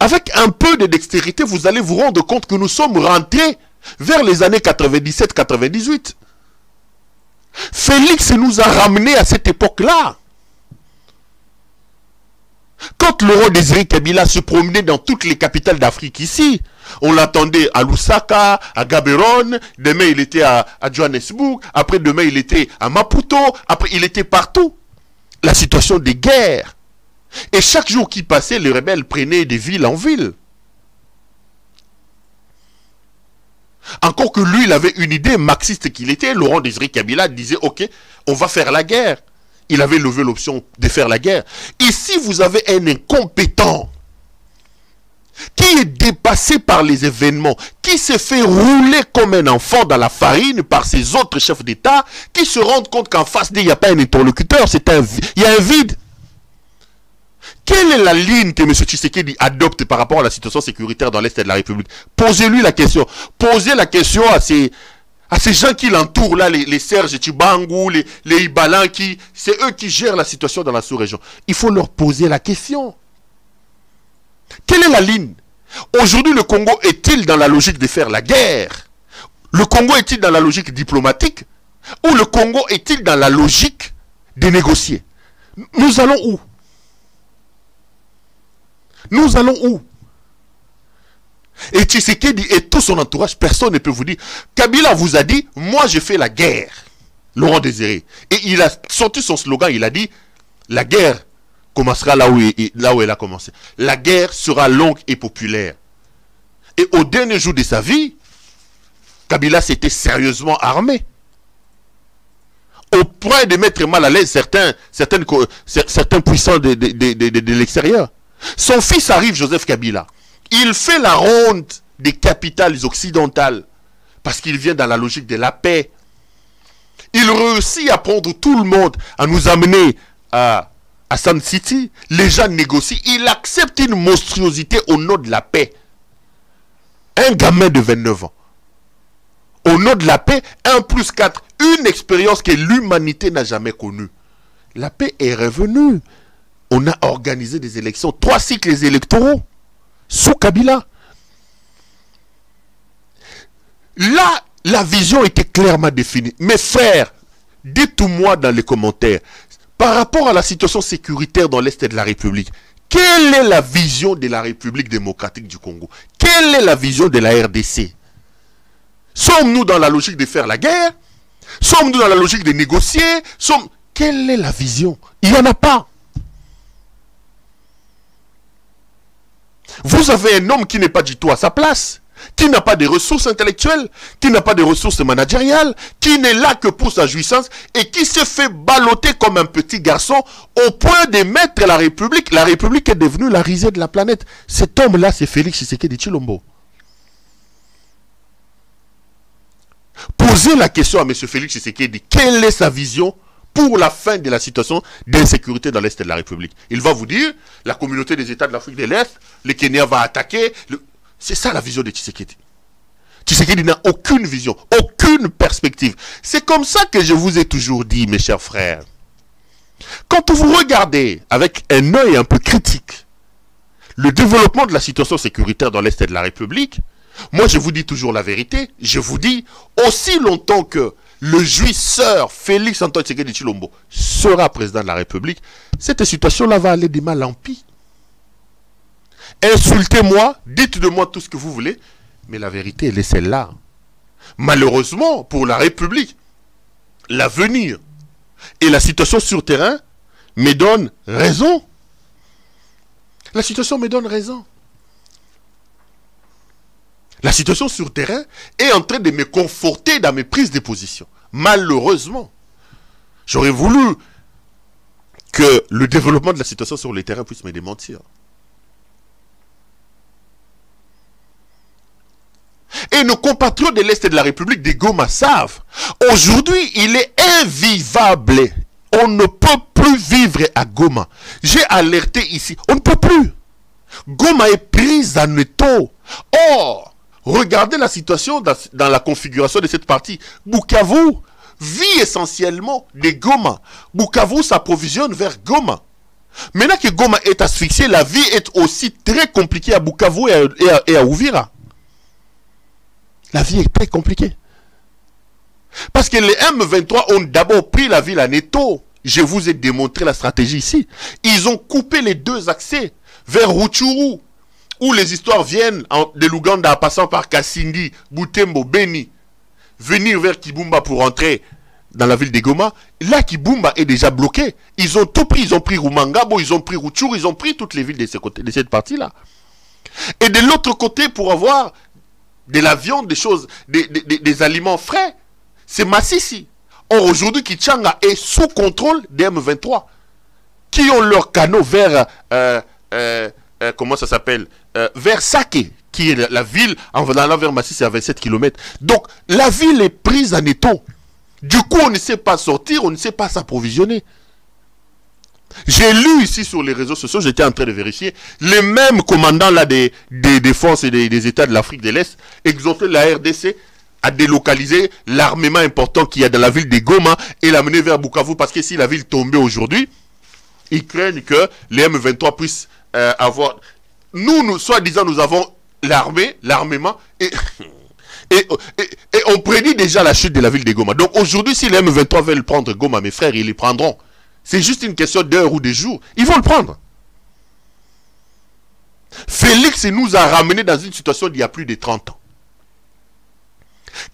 Speaker 1: avec un peu de dextérité, vous allez vous rendre compte que nous sommes rentrés vers les années 97-98. Félix nous a ramenés à cette époque-là. Quand Laurent Désiré Kabila se promenait dans toutes les capitales d'Afrique ici, on l'attendait à Lusaka, à Gaborone, demain il était à Johannesburg, après demain il était à Maputo, après il était partout. La situation des guerres. Et chaque jour qui passait, les rebelles prenaient de ville en ville. Encore que lui, il avait une idée marxiste qu'il était. Laurent Désiré Kabila disait, ok, on va faire la guerre. Il avait levé l'option de faire la guerre. Ici, vous avez un incompétent qui est dépassé par les événements, qui se fait rouler comme un enfant dans la farine par ses autres chefs d'État, qui se rendent compte qu'en face d'eux, il n'y a pas un interlocuteur, il y a un vide. Quelle est la ligne que M. Tshisekedi adopte par rapport à la situation sécuritaire dans l'Est de la République? Posez-lui la question. Posez la question à ces gens qui l'entourent, là, les Serge Tchibangu, les Ibalan, c'est eux qui gèrent la situation dans la sous-région. Il faut leur poser la question. Quelle est la ligne? Aujourd'hui, le Congo est-il dans la logique de faire la guerre? Le Congo est-il dans la logique diplomatique? Ou le Congo est-il dans la logique de négocier? Nous allons où? Nous allons où? Et Tshisekedi et tout son entourage, personne ne peut vous dire. Kabila vous a dit, moi je fais la guerre. Laurent Désiré. Et il a sorti son slogan, il a dit, la guerre commencera là où elle a commencé. La guerre sera longue et populaire. Et au dernier jour de sa vie, Kabila s'était sérieusement armé. Au point de mettre mal à l'aise certains puissants de l'extérieur. Son fils arrive, Joseph Kabila. Il fait la ronde des capitales occidentales parce qu'il vient dans la logique de la paix. Il réussit à prendre tout le monde, à nous amener à Sun City. Les gens négocient. Il accepte une monstruosité au nom de la paix. Un gamin de 29 ans. Au nom de la paix, 1 + 4. Une expérience que l'humanité n'a jamais connue. La paix est revenue. On a organisé des élections. 3 cycles électoraux. Sous Kabila. Là, la vision était clairement définie. Mes frères, dites-moi dans les commentaires, par rapport à la situation sécuritaire dans l'Est de la République, quelle est la vision de la République démocratique du Congo? Quelle est la vision de la RDC? Sommes-nous dans la logique de faire la guerre? Sommes-nous dans la logique de négocier? Quelle est la vision? Il n'y en a pas. Vous avez un homme qui n'est pas du tout à sa place, qui n'a pas de ressources intellectuelles, qui n'a pas de ressources managériales, qui n'est là que pour sa jouissance et qui se fait balloter comme un petit garçon au point de mettre la République. La République est devenue la risée de la planète. Cet homme-là, c'est Félix Tshisekedi Tshilombo. Posez la question à M. Félix Tshisekedi, quelle est sa vision pour la fin de la situation d'insécurité dans l'Est de la République? Il va vous dire, la communauté des États de l'Afrique de l'Est, le Kenya va attaquer. C'est ça la vision de Tshisekedi. Tshisekedi n'a aucune vision, aucune perspective. C'est comme ça que je vous ai toujours dit, mes chers frères. Quand vous regardez avec un œil un peu critique le développement de la situation sécuritaire dans l'Est de la République, moi je vous dis toujours la vérité. Je vous dis, aussi longtemps que le jouisseur Félix Antoine Tshisekedi Tshilombo sera président de la République, cette situation-là va aller de mal en pis. Insultez-moi, dites de moi tout ce que vous voulez, mais la vérité, elle est celle-là. Malheureusement, pour la République, l'avenir et la situation sur terrain me donnent raison. La situation me donne raison. La situation sur terrain est en train de me conforter dans mes prises de position. Malheureusement, j'aurais voulu que le développement de la situation sur le terrain puisse me démentir. Et nos compatriotes de l'Est de la République de Goma savent. Aujourd'hui, il est invivable. On ne peut plus vivre à Goma. J'ai alerté ici. On ne peut plus. Goma est prise en étau. Or, regardez la situation dans la configuration de cette partie. Bukavu vit essentiellement de Goma. Bukavu s'approvisionne vers Goma. Maintenant que Goma est asphyxié, la vie est aussi très compliquée à Bukavu et à Uvira. La vie est très compliquée. Parce que les M23 ont d'abord pris la ville en étau. Je vous ai démontré la stratégie ici. Ils ont coupé les 2 accès vers Rutshuru, où les histoires viennent de l'Ouganda en passant par Kasindi, Butembo, Beni, venir vers Kibumba pour entrer dans la ville de Goma. Là, Kibumba est déjà bloqué. Ils ont tout pris. Ils ont pris Rumangabo, ils ont pris Rutshuru, ils ont pris toutes les villes de cette partie-là. Et de l'autre côté, pour avoir de la viande, des choses, des aliments frais, c'est Massissi. Or, aujourd'hui, Kichanga est sous contrôle des M23, qui ont leurs canaux vers, comment ça s'appelle, vers Sake, qui est la ville, en allant vers Massissi à 27 km. Donc, la ville est prise en étau. Du coup, on ne sait pas sortir, on ne sait pas s'approvisionner. J'ai lu ici sur les réseaux sociaux, j'étais en train de vérifier, les mêmes commandants là des forces et des États de l'Afrique de l'Est exhortaient la RDC à délocaliser l'armement important qu'il y a dans la ville de Goma et l'amener vers Bukavu, parce que si la ville tombait aujourd'hui, ils craignent que les M23 puissent avoir... Nous, soi-disant, nous avons l'armée, l'armement, et on prédit déjà la chute de la ville de Goma. Donc aujourd'hui, si les M23 veulent prendre Goma, mes frères, ils les prendront. C'est juste une question d'heure ou de jours. Ils vont le prendre. Félix nous a ramenés dans une situation d'il y a plus de 30 ans.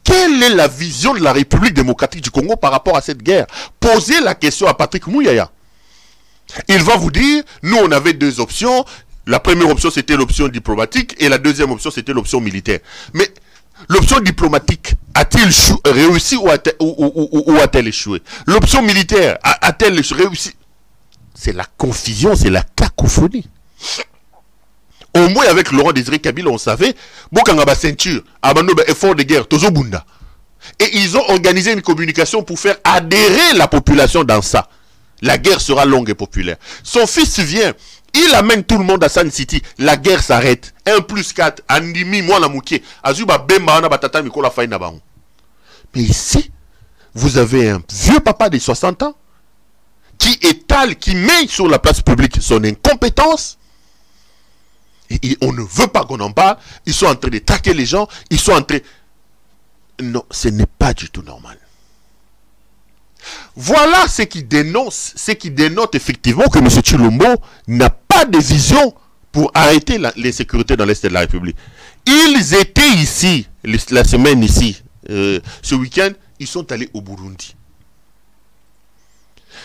Speaker 1: Quelle est la vision de la République démocratique du Congo par rapport à cette guerre? Posez la question à Patrick Mouyaya. Il va vous dire, nous on avait 2 options. La première option c'était l'option diplomatique et la deuxième option c'était l'option militaire. Mais l'option diplomatique a-t-il réussi ou a-t-elle échoué? L'option militaire a-t-elle réussi? C'est la confusion, c'est la cacophonie. Au moins avec Laurent Désiré Kabila, on savait, Bokangaba ceinture, Abando effort de guerre, Tozo Bunda. Et ils ont organisé une communication pour faire adhérer la population dans ça. La guerre sera longue et populaire. Son fils vient, il amène tout le monde à Sun City. La guerre s'arrête. 1 plus 4, Andimi, moi la mouké. Azuba Bemba, on a batata, Mikola Faïna Baron. Mais ici, vous avez un vieux papa de 60 ans qui étale, qui met sur la place publique son incompétence. Et on ne veut pas qu'on en parle. Ils sont en train de traquer les gens. Ils sont en train... Non, ce n'est pas du tout normal. Voilà ce qui dénonce, ce qui dénote effectivement que M. Tshilombo n'a pas de vision pour arrêter l'insécurité dans l'Est de la République. Ils étaient ici, la semaine ici, ce week-end, ils sont allés au Burundi.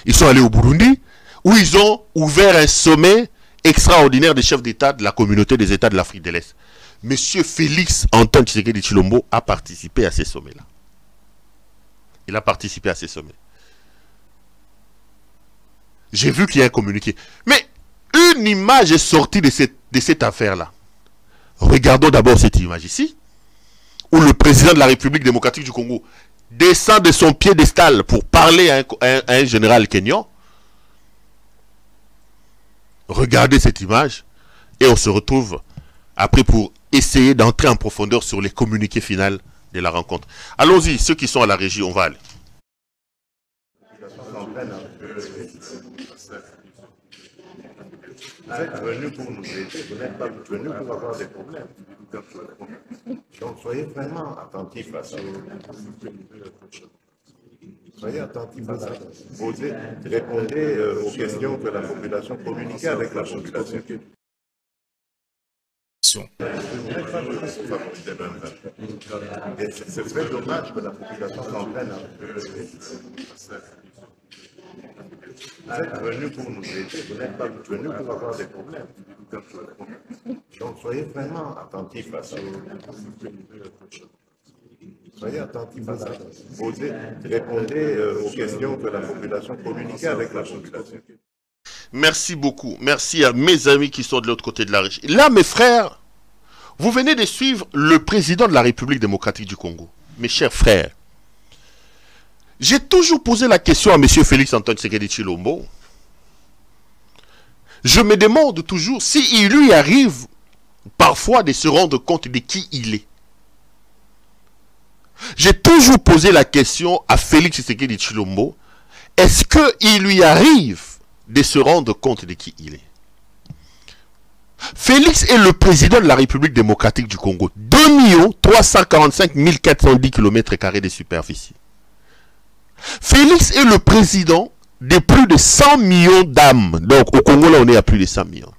Speaker 1: Ils sont allés au Burundi, où ils ont ouvert un sommet extraordinaire des chefs d'État de la communauté des États de l'Afrique de l'Est. Monsieur Félix Antoine Tshisekedi Tshilombo a participé à ces sommets-là. Il a participé à ces sommets. J'ai vu qu'il y a un communiqué. Mais une image est sortie de cette affaire-là. Regardons d'abord cette image ici, où le président de la République démocratique du Congo descend de son piédestal pour parler à un général kényan. Regardez cette image et on se retrouve après pour essayer d'entrer en profondeur sur les communiqués finaux de la rencontre. Allons-y, ceux qui sont à la régie, on va aller.
Speaker 2: Vous êtes venus pour nous aider, vous n'êtes pas venus pour avoir des problèmes. Donc soyez vraiment attentifs à ça. Soyez attentifs à ça. Posez, répondez aux questions que la population, communiquez avec la population. Vous n'êtes pas venus pour favoriser l'un l'autre. Et c'est très dommage que la population s'entraîne avec vous êtes venus pour nous aider, vous n'êtes pas venus pour avoir des problèmes. Donc soyez vraiment attentifs à ça. Soyez attentifs à ça. Posez, répondez aux questions que la population, communiquez avec la population.
Speaker 1: Merci beaucoup. Merci à mes amis qui sont de l'autre côté de la régie. Là, mes frères, vous venez de suivre le président de la République démocratique du Congo. Mes chers frères, j'ai toujours posé la question à M. Félix Antoine Tshisekedi Tshilombo. Je me demande toujours s'il lui arrive parfois de se rendre compte de qui il est. J'ai toujours posé la question à Félix Tshisekedi Tshilombo. Est-ce qu'il lui arrive de se rendre compte de qui il est? Félix est le président de la République démocratique du Congo. 2 345 410 km² de superficie. Félix est le président de plus de 100 millions d'âmes. Donc au Congo, là, on est à plus de 100 millions.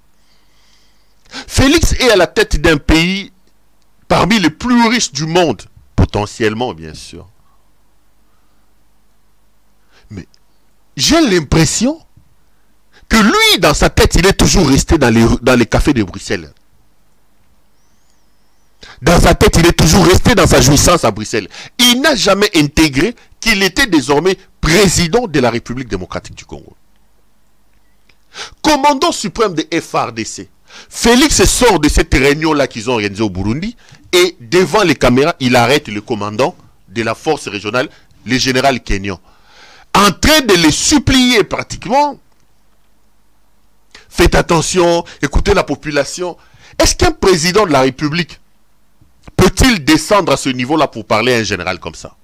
Speaker 1: Félix est à la tête d'un pays parmi les plus riches du monde. Potentiellement, bien sûr. Mais j'ai l'impression que lui, dans sa tête, il est toujours resté dans les cafés de Bruxelles. Dans sa tête, il est toujours resté dans sa jouissance à Bruxelles. Il n'a jamais intégré qu'il était désormais président de la République démocratique du Congo. Commandant suprême de FARDC. Félix sort de cette réunion-là qu'ils ont organisée au Burundi et devant les caméras, il arrête le commandant de la force régionale, le général kényan. En train de les supplier pratiquement. Faites attention, écoutez la population. Est-ce qu'un président de la République peut-il descendre à ce niveau-là pour parler à un général comme ça?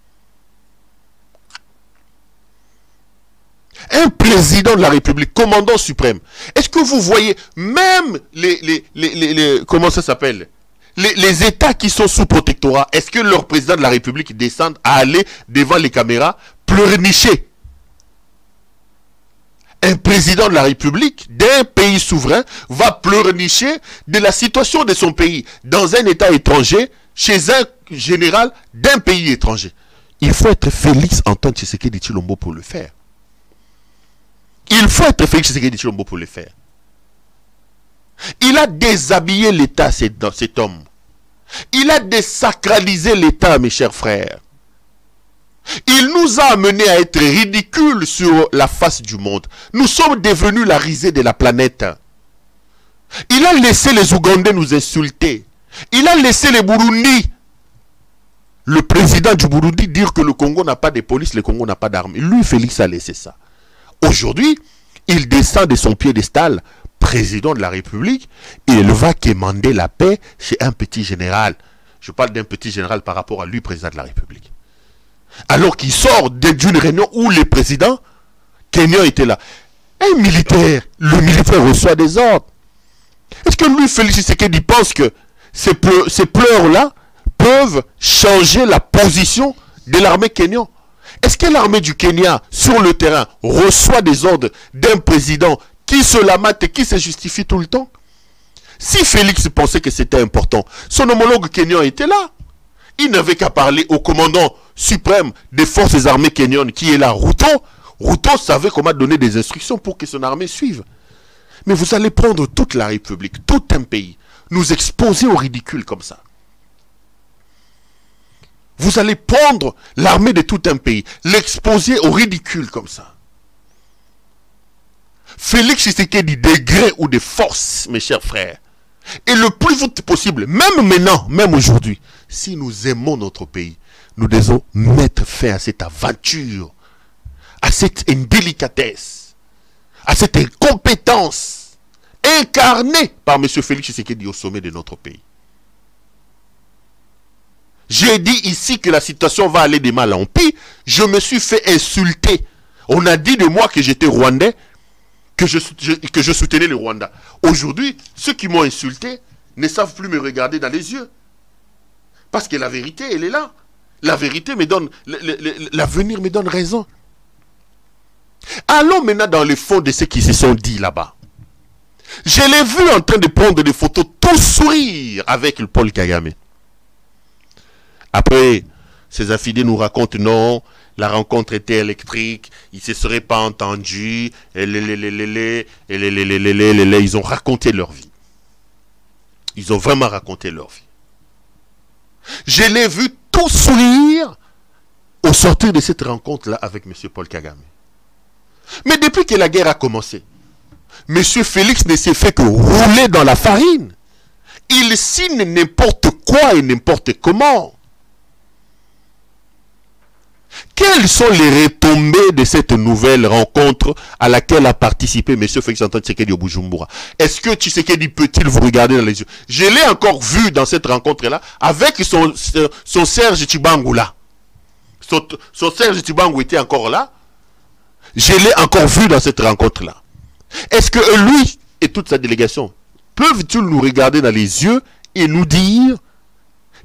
Speaker 1: Un président de la République, commandant suprême. Est-ce que vous voyez même comment ça s'appelle? Les États qui sont sous protectorat, est-ce que leur président de la République descend à aller devant les caméras pleurnicher? Un président de la République d'un pays souverain va pleurnicher de la situation de son pays dans un État étranger, chez un général d'un pays étranger. Il faut être Félix Antoine Tshisekedi Tshilombo pour le faire. Il faut être Félix Tshisekedi Tshilombo pour le faire. Il a déshabillé l'État, cet homme. Il a désacralisé l'État, mes chers frères. Il nous a amenés à être ridicules sur la face du monde. Nous sommes devenus la risée de la planète. Il a laissé les Ougandais nous insulter. Il a laissé les Burundis le président du Burundi dire que le Congo n'a pas de police, le Congo n'a pas d'armée. Lui, Félix a laissé ça. Aujourd'hui, il descend de son piédestal, président de la République, et il va quémander la paix chez un petit général. Je parle d'un petit général par rapport à lui, président de la République. Alors qu'il sort d'une réunion où les présidents kenyans étaient là. Un militaire, le militaire reçoit des ordres. Est-ce que lui, Félix Tshisekedi, pense que ces pleurs-là peuvent changer la position de l'armée kenyane? Est-ce que l'armée du Kenya, sur le terrain, reçoit des ordres d'un président qui se la mate et qui se justifie tout le temps? Si Félix pensait que c'était important, son homologue kenyan était là. Il n'avait qu'à parler au commandant suprême des forces armées kenyanes qui est là, Ruto. Ruto savait comment donner des instructions pour que son armée suive. Mais vous allez prendre toute la République, tout un pays, nous exposer au ridicule comme ça. Vous allez prendre l'armée de tout un pays, l'exposer au ridicule comme ça. Félix Tshisekedi, de gré ou de force, mes chers frères, et le plus vite possible, même maintenant, même aujourd'hui, si nous aimons notre pays, nous devons mettre fin à cette aventure, à cette indélicatesse, à cette incompétence incarnée par M. Félix Tshisekedi au sommet de notre pays. J'ai dit ici que la situation va aller de mal en pire. Je me suis fait insulter. On a dit de moi que j'étais rwandais, que je soutenais le Rwanda. Aujourd'hui, ceux qui m'ont insulté ne savent plus me regarder dans les yeux. Parce que la vérité, elle est là. La vérité me donne, l'avenir me donne raison. Allons maintenant dans le fond de ce qui se sont dit là-bas. Je l'ai vu en train de prendre des photos, tout sourire avec le Paul Kagame. Après, ces affidés nous racontent non, la rencontre était électrique, ils ne se seraient pas entendus, ils ont raconté leur vie. Ils ont vraiment raconté leur vie. Je l'ai vu tout sourire au sortir de cette rencontre-là avec M. Paul Kagame. Mais depuis que la guerre a commencé, M. Félix ne s'est fait que rouler dans la farine. Il signe n'importe quoi et n'importe comment. Quelles sont les retombées de cette nouvelle rencontre à laquelle a participé M. Félix Antoine Tshisekedi au Bujumbura? Est-ce que Tshisekedi peut-il vous regarder dans les yeux? Je l'ai encore vu dans cette rencontre-là avec son Serge Tshibangu là. Son Serge Tshibangu était encore là. Je l'ai encore vu dans cette rencontre-là. Est-ce que lui et toute sa délégation peuvent-ils nous regarder dans les yeux et nous dire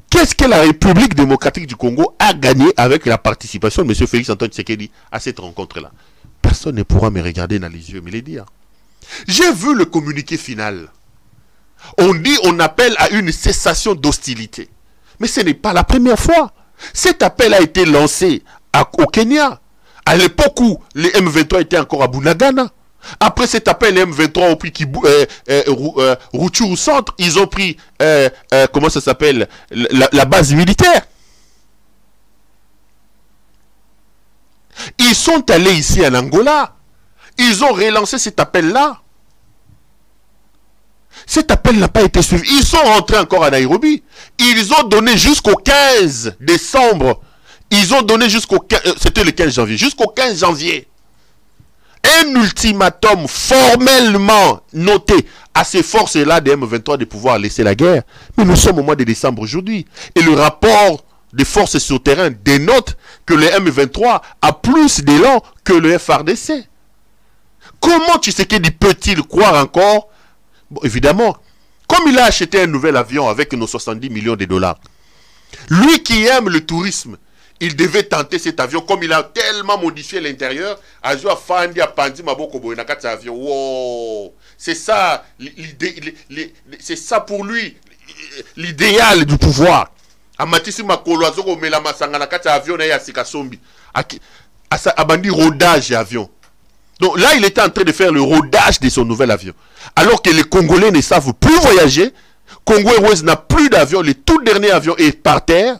Speaker 1: qu'est-ce que la République démocratique du Congo a gagné avec la participation de M. Félix Antoine Tshisekedi à cette rencontre-là? Personne ne pourra me regarder dans les yeux, me le dire. J'ai vu le communiqué final. On dit, on appelle à une cessation d'hostilité. Mais ce n'est pas la première fois. Cet appel a été lancé au Kenya, à l'époque où les M23 étaient encore à Bunagana. Après cet appel, les M23 ont pris Rutshuru centre, ils ont pris, comment ça s'appelle, la base militaire. Ils sont allés ici en Angola. Ils ont relancé cet appel-là. Cet appel n'a pas été suivi. Ils sont rentrés encore à Nairobi. Ils ont donné jusqu'au 15 décembre. Ils ont donné jusqu'au... C'était le 15 janvier. Jusqu'au 15 janvier. Un ultimatum formellement noté à ces forces-là des M23 de pouvoir laisser la guerre. Mais nous sommes au mois de décembre aujourd'hui. Et le rapport des forces sur le terrain dénote que le M23 a plus d'élan que le FARDC. Comment Tshisekedi peut-il croire encore? Bon, évidemment, comme il a acheté un nouvel avion avec nos 70 millions de dollars, lui qui aime le tourisme, il devait tenter cet avion, comme il a tellement modifié l'intérieur. C'est ça, c'est ça pour lui, l'idéal du pouvoir. Rodage avion. Donc là, il était en train de faire le rodage de son nouvel avion. Alors que les Congolais ne savent plus voyager, Congo Airways n'a plus d'avion, le tout dernier avion est par terre.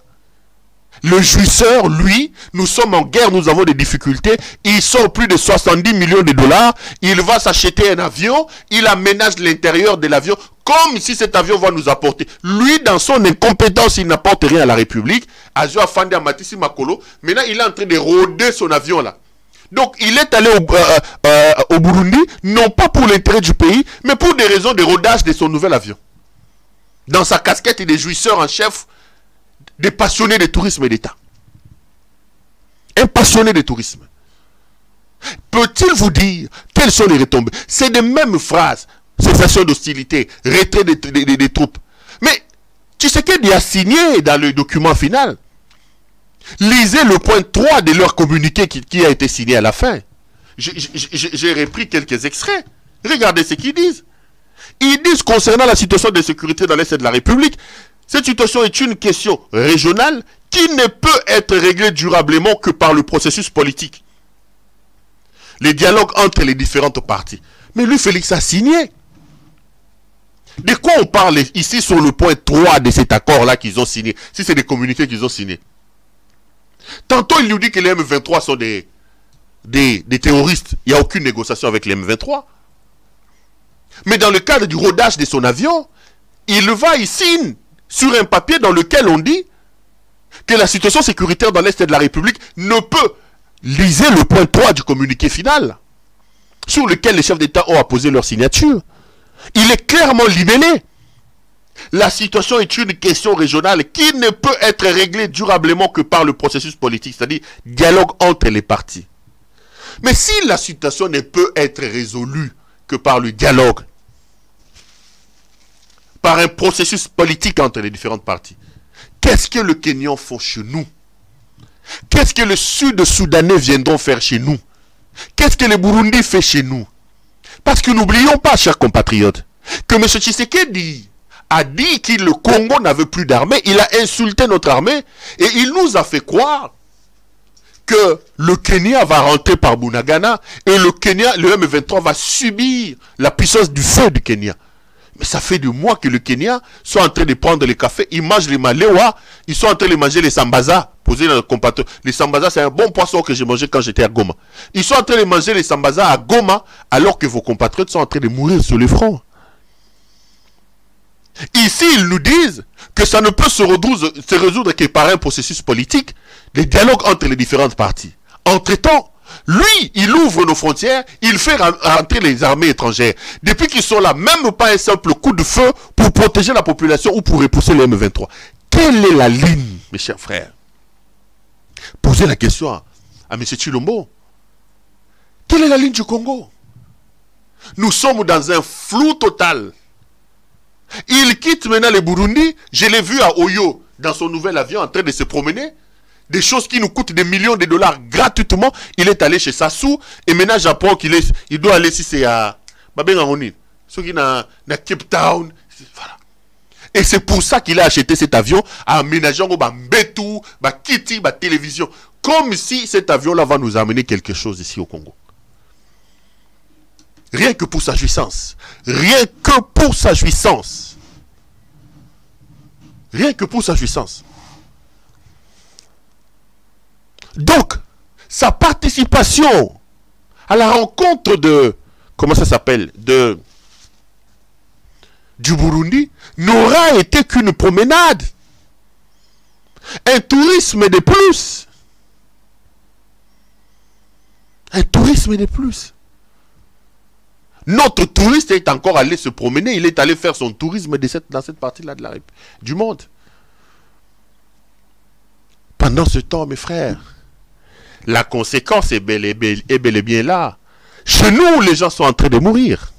Speaker 1: Le jouisseur, lui, nous sommes en guerre, nous avons des difficultés. Il sort plus de 70 millions de dollars. Il va s'acheter un avion. Il aménage l'intérieur de l'avion comme si cet avion va nous apporter. Lui, dans son incompétence, il n'apporte rien à la République. Azio Afande Amatisi Makolo. Maintenant, il est en train de rôder son avion là. Donc, il est allé au Burundi, non pas pour l'intérêt du pays, mais pour des raisons de rodage de son nouvel avion. Dans sa casquette, il est jouisseur en chef des passionnés de tourisme d'État. Un passionné de tourisme. Peut-il vous dire quelles sont les retombées? C'est les mêmes phrases. Cessation d'hostilité, retrait des troupes. Mais Tshisekedi a signé dans le document final. Lisez le point 3 de leur communiqué qui a été signé à la fin. J'ai repris quelques extraits. Regardez ce qu'ils disent. Ils disent concernant la situation de sécurité dans l'Est de la République, cette situation est une question régionale qui ne peut être réglée durablement que par le processus politique. Les dialogues entre les différentes parties. Mais lui, Félix, a signé. De quoi on parle ici sur le point 3 de cet accord-là qu'ils ont signé? Si c'est des communiqués qu'ils ont signés. Tantôt, il nous dit que les M23 sont des terroristes. Il n'y a aucune négociation avec les M23. Mais dans le cadre du rodage de son avion, il va, il signe sur un papier dans lequel on dit que la situation sécuritaire dans l'Est de la République ne peut... Lisez le point 3 du communiqué final, sur lequel les chefs d'État ont apposé leur signature. Il est clairement libellé. La situation est une question régionale qui ne peut être réglée durablement que par le processus politique, c'est-à-dire dialogue entre les parties. Mais si la situation ne peut être résolue que par le dialogue, par un processus politique entre les différentes parties, qu'est-ce que le Kenyan fait chez nous? Qu'est-ce que le Sud-Soudanais viendront faire chez nous? Qu'est-ce que le Burundi fait chez nous? Parce que n'oublions pas, chers compatriotes, que M. Tshisekedi a dit que le Congo n'avait plus d'armée, il a insulté notre armée, et il nous a fait croire que le Kenya va rentrer par Bunagana, et le M23 va subir la puissance du feu du Kenya. Mais ça fait des mois que le Kenya sont en train de prendre les cafés, ils mangent les malewa, ils sont en train de manger les sambaza. Posez dans le compatriote. Les sambaza, c'est un bon poisson que j'ai mangé quand j'étais à Goma. Ils sont en train de manger les sambaza à Goma, alors que vos compatriotes sont en train de mourir sur les fronts. Ici, ils nous disent que ça ne peut se résoudre que par un processus politique, des dialogues entre les différentes parties. Entre-temps, lui, il ouvre nos frontières, il fait rentrer les armées étrangères. Depuis qu'ils sont là, même pas un simple coup de feu pour protéger la population ou pour repousser les M23. Quelle est la ligne, mes chers frères? Posez la question à M. Tshilombo. Quelle est la ligne du Congo? Nous sommes dans un flou total. Il quitte maintenant le Burundi. Je l'ai vu à Oyo, dans son nouvel avion, en train de se promener. Des choses qui nous coûtent des millions de dollars gratuitement. Il est allé chez Sassou. Et maintenant, j'apprends qu'il doit aller, si c'est à Babengangoni, ceux qui sont à Cape Town. Voilà. Et c'est pour ça qu'il a acheté cet avion, à aménager un Mbetou, un Kiti, une télévision. Comme si cet avion-là va nous amener quelque chose ici au Congo. Rien que pour sa jouissance. Rien que pour sa jouissance. Rien que pour sa jouissance. Donc, sa participation à la rencontre de, comment ça s'appelle, du Burundi, n'aura été qu'une promenade. Un tourisme de plus. Un tourisme de plus. Notre touriste est encore allé se promener, il est allé faire son tourisme dans cette partie-là du monde. Pendant ce temps, mes frères, la conséquence est bel et bien là. Chez nous, les gens sont en train de mourir.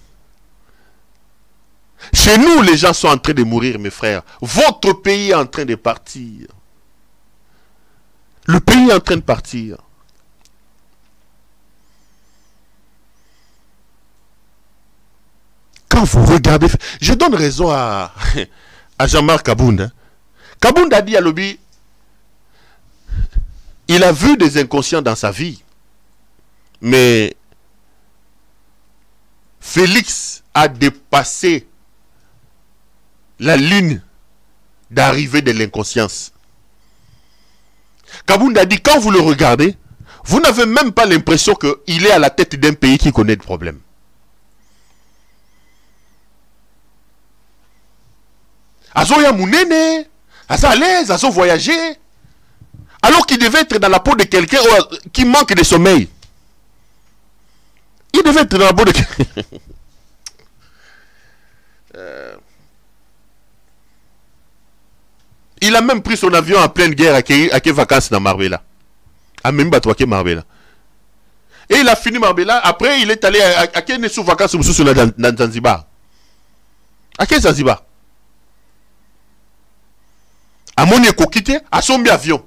Speaker 1: Chez nous, les gens sont en train de mourir, mes frères. Votre pays est en train de partir. Le pays est en train de partir. Quand vous regardez... Je donne raison à Jean-Marc Kabound. Kabound a dit à Lobi, il a vu des inconscients dans sa vie. Mais Félix a dépassé la ligne d'arrivée de l'inconscience. Kabunda dit, quand vous le regardez, vous n'avez même pas l'impression qu'il est à la tête d'un pays qui connaît des problèmes. Azo ya mounene, azo à l'aise, azo voyager, alors qu'il devait être dans la peau de quelqu'un qui manque de sommeil. Il devait être dans la peau de quelqu'un. Il a même pris son avion en pleine guerre à quelles vacances dans Marbella. À même Batouaké Marbella. Et il a fini Marbella. Après, il est allé à quelle sous vacances dans Zanzibar. À quel Zanzibar? À mon éco-quitté, à son avion.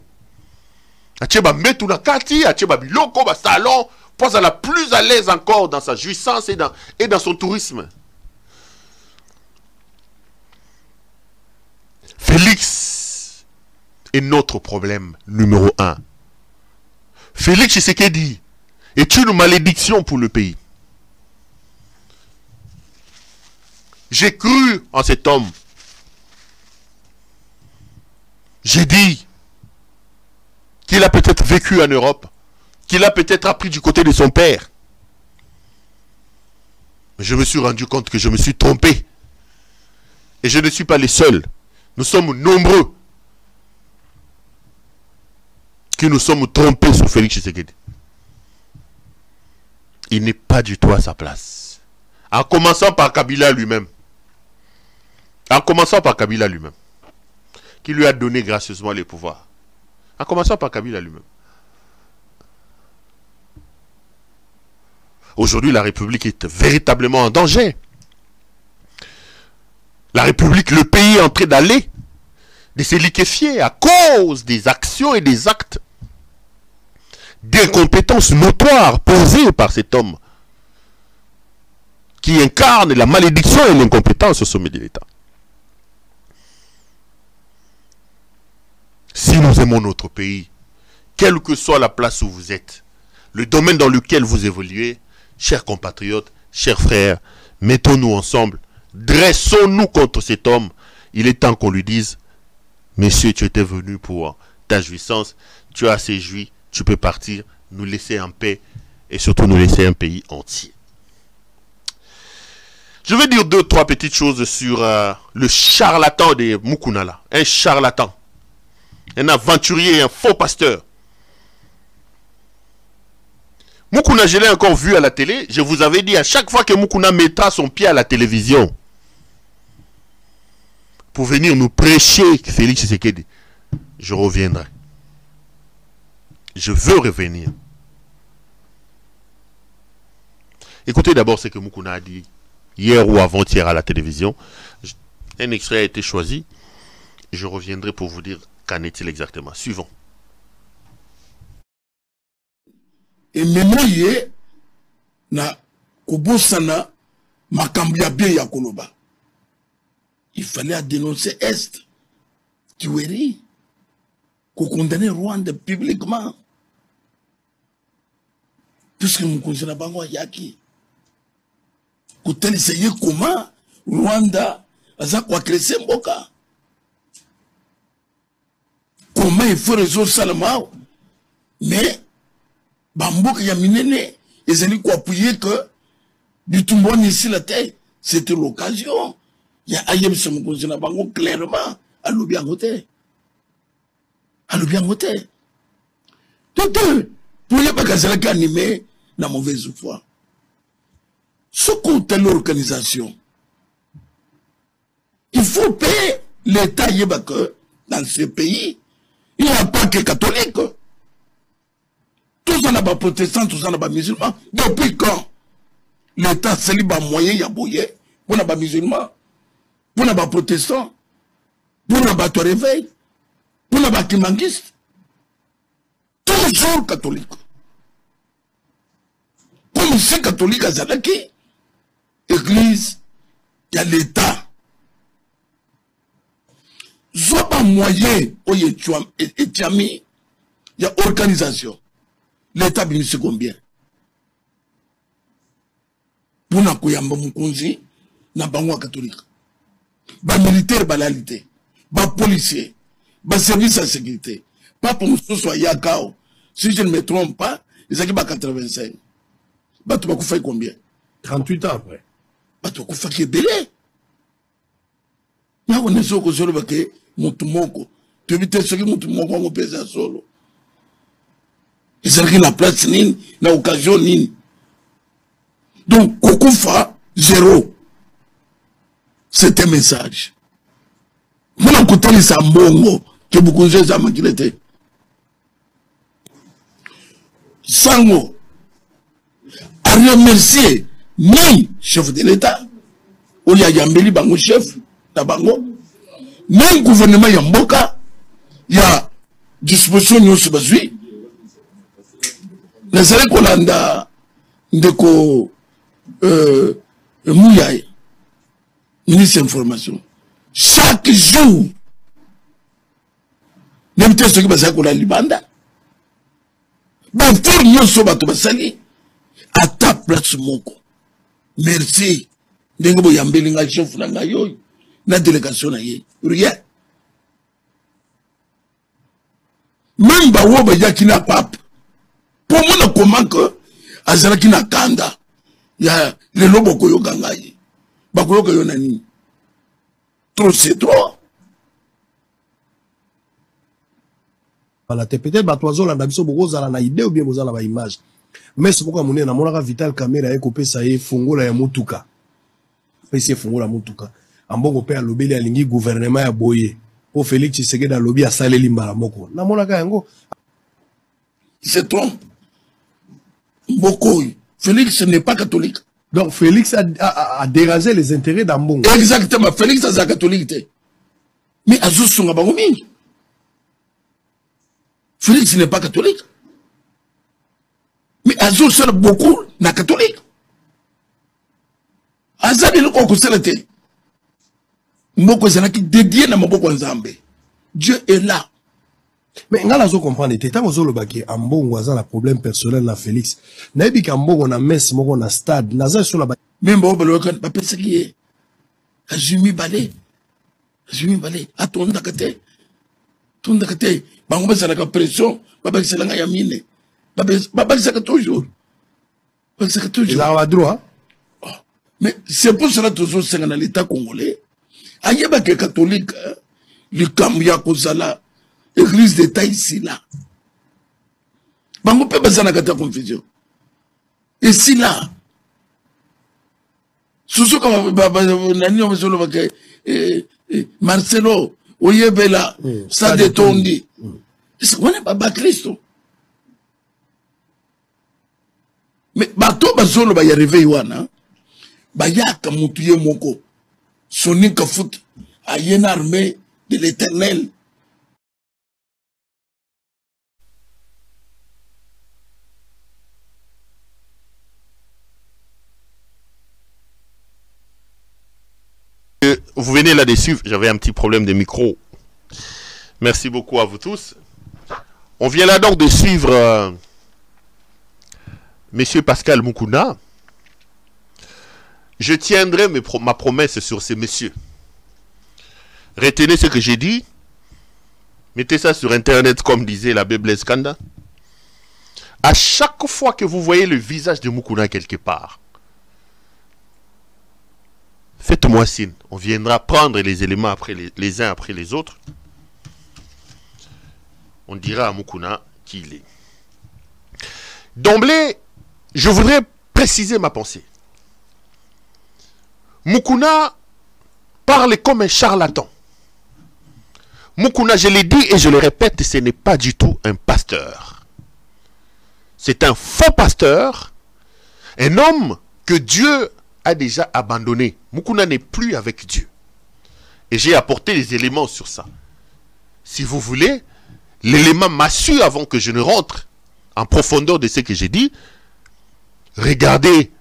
Speaker 1: À Tcheba Metou na Kati, à Tcheba Biloko, à salon, pour à la plus à l'aise encore dans sa jouissance et dans son tourisme. Félix est notre problème numéro 1. Félix Tshisekedi est une malédiction pour le pays. J'ai cru en cet homme. J'ai dit qu'il a peut-être vécu en Europe, qu'il a peut-être appris du côté de son père. Mais je me suis rendu compte que je me suis trompé. Et je ne suis pas les seuls. Nous sommes nombreux qui nous sommes trompés sur Félix Tshisekedi. Il n'est pas du tout à sa place. En commençant par Kabila lui-même. En commençant par Kabila lui-même. Qui lui a donné gracieusement les pouvoirs. En commençant par Kabila lui-même. Aujourd'hui, la République est véritablement en danger. La République, le pays est en train d'aller, de se liquéfier à cause des actions et des actes d'incompétence notoire posée par cet homme qui incarne la malédiction et l'incompétence au sommet de l'État. Si nous aimons notre pays, quelle que soit la place où vous êtes, le domaine dans lequel vous évoluez, chers compatriotes, chers frères, mettons-nous ensemble, dressons-nous contre cet homme. Il est temps qu'on lui dise, monsieur, tu étais venu pour ta jouissance, tu as assez joui, tu peux partir, nous laisser en paix et surtout nous laisser un pays entier. Je vais dire 2-3 petites choses sur le charlatan de Moukounala, un charlatan. Un aventurier, un faux pasteur. Moukouna, je l'ai encore vu à la télé. Je vous avais dit, à chaque fois que Moukouna mettra son pied à la télévision pour venir nous prêcher Félix Tshisekedi, je reviendrai. Je veux revenir. Écoutez d'abord ce que Moukouna a dit hier ou avant-hier à la télévision. Un extrait a été choisi. Et je reviendrai pour vous dire qu'en est-il exactement. Suivons.
Speaker 4: Et mémoire na kobosana makambia bien ya koloba. Il fallait dénoncer Est, tuerie, qu'on condamne Rwanda publiquement. Puisque nous connaissons bango yaki. Qu'on essayer comment Rwanda a quoi crescer mboka. Comment il faut résoudre ça le mal. Mais Bambouk Yaminene, ils ont dit quoi appuyer que du tout bon ici la terre, c'était l'occasion. Il y a Ayem Samoukounsina Bango clairement à l'Obiangote. À l'Obiangote. Tout pour y avoir qu'à animé la mauvaise foi. Ce côté l'organisation, il faut payer l'État que dans ce pays, il n'y a pas que catholiques. Tous en a protestants, tous en a musulmans. Depuis quand l'État s'est libre moyen yabouye pour les musulmans, pour les protestants, pour les réveil, pour les kimanguistes. Toujours catholiques. Comme c'est catholique à Zalaki, Église, il y a l'État. Soit pas moyen, il y a organisation. L'État c'est combien? Pour na koyamba mukonzi na bangwa catholique. Ba militaire ba lalité, ba policier, ba service de sécurité, Pas pour nous soit Yakao. Si je ne me trompe pas, ils ont 85. Tu vas faire combien?
Speaker 5: 38 ans après.
Speaker 4: Tu vas faire qui belé. Il y a un essai que je le veux Moutoumoko. Tu veux te dire Moutoumoko on pèse à solo. Ils ont la place nini, l'occasion nini. Donc, Kokoufa, 0. C'est un message. Vous n'écoutez pas ça, Mbongo, que beaucoup de gens ont manqué. Sango, à remercier ni chef de l'État, ou ya Yambeli Bango chef, na Bango, même gouvernement Yamboka, il y a disposition de ce besoin. Les élèves Kolanda, Ndeko, Mouyaï, ministre d'information, chaque jour, même ce qui va la Libanda, pour nous, Sobato Basali, à ta place, Moko. Merci. Dengo Yambelinga, chef Nangayo, la délégation, rien. Même Bawo Yakina Pape, pour moi, comment que Azarakina Kanda, il y a les lobos Koyo Gangaye, Bakoyo Kayonani. Trop, c'est trop.
Speaker 5: Voilà, peut-être batoizo la dabiso boko zala na idée ou bien bozala ba image. Mais ce pourquoi mon na monaka Vital Caméra e kopé ça e fongola ya mutuka. Pesi fongola mutuka. Ambongo pe alobeli alingi gouvernement ya boye. O Félix Tshisekedi alobi asaleli mbala moko. Na monaka yango.
Speaker 4: C'est trop. Mboko. Félix n'est pas catholique.
Speaker 5: Donc Félix a dérangé les intérêts d'Ambongo.
Speaker 4: Exactement. Félix est catholique. Mais Azou Songa Bangomi. Félix n'est pas catholique. Mais Azou sert beaucoup na catholique. Azali le koko selete. Mboko zanaki dédié na maboko nzambe. Dieu est là.
Speaker 5: Mais ngala zo comprendre te tango zo lobaki Ambongo aza na problème personnel na Félix. Na ebi ka Mbongo na messe moko na stade na za sur la ba.
Speaker 4: Même ba obelo kan ba pesaki. Azumi balé. Azumi balé. Atonda kate. Tonda kate. Bango bazala ka pression, babakisela nga yamine. Babakisela toujours. Babakisela toujours.
Speaker 5: Il a droit.
Speaker 4: Oh. Mais c'est pour cela toujours c'est dans l'État congolais. Ayeba que catholique, le Kamya Kozala, l'église d'État ici là. Bango pe bazana kata confusion. Et si là, sous comme nani on veut le Marcelo, Oyebela, ça détondi. On n'est pas Christo. Mais bato bazolo ba y arriver wana. Ba yaka mutuye moko. Sonika foot a une armée de l'Éternel.
Speaker 1: Vous venez là-dessus, j'avais un petit problème de micro. Merci beaucoup à vous tous. On vient là donc de suivre Monsieur Pascal Moukouna. Je tiendrai ma promesse sur ces messieurs. Retenez ce que j'ai dit. Mettez ça sur Internet comme disait l'abbé Blaise Kanda. À chaque fois que vous voyez le visage de Moukouna quelque part, faites-moi signe. On viendra prendre les éléments après les uns après les autres. On dira à Moukouna qui il est. D'emblée, je voudrais préciser ma pensée. Moukouna parle comme un charlatan. Moukouna, je l'ai dit et je le répète, ce n'est pas du tout un pasteur. C'est un faux pasteur, un homme que Dieu a déjà abandonné. Moukouna n'est plus avec Dieu. Et j'ai apporté les éléments sur ça. Si vous voulez, l'élément m'a su avant que je ne rentre en profondeur de ce que j'ai dit. Regardez,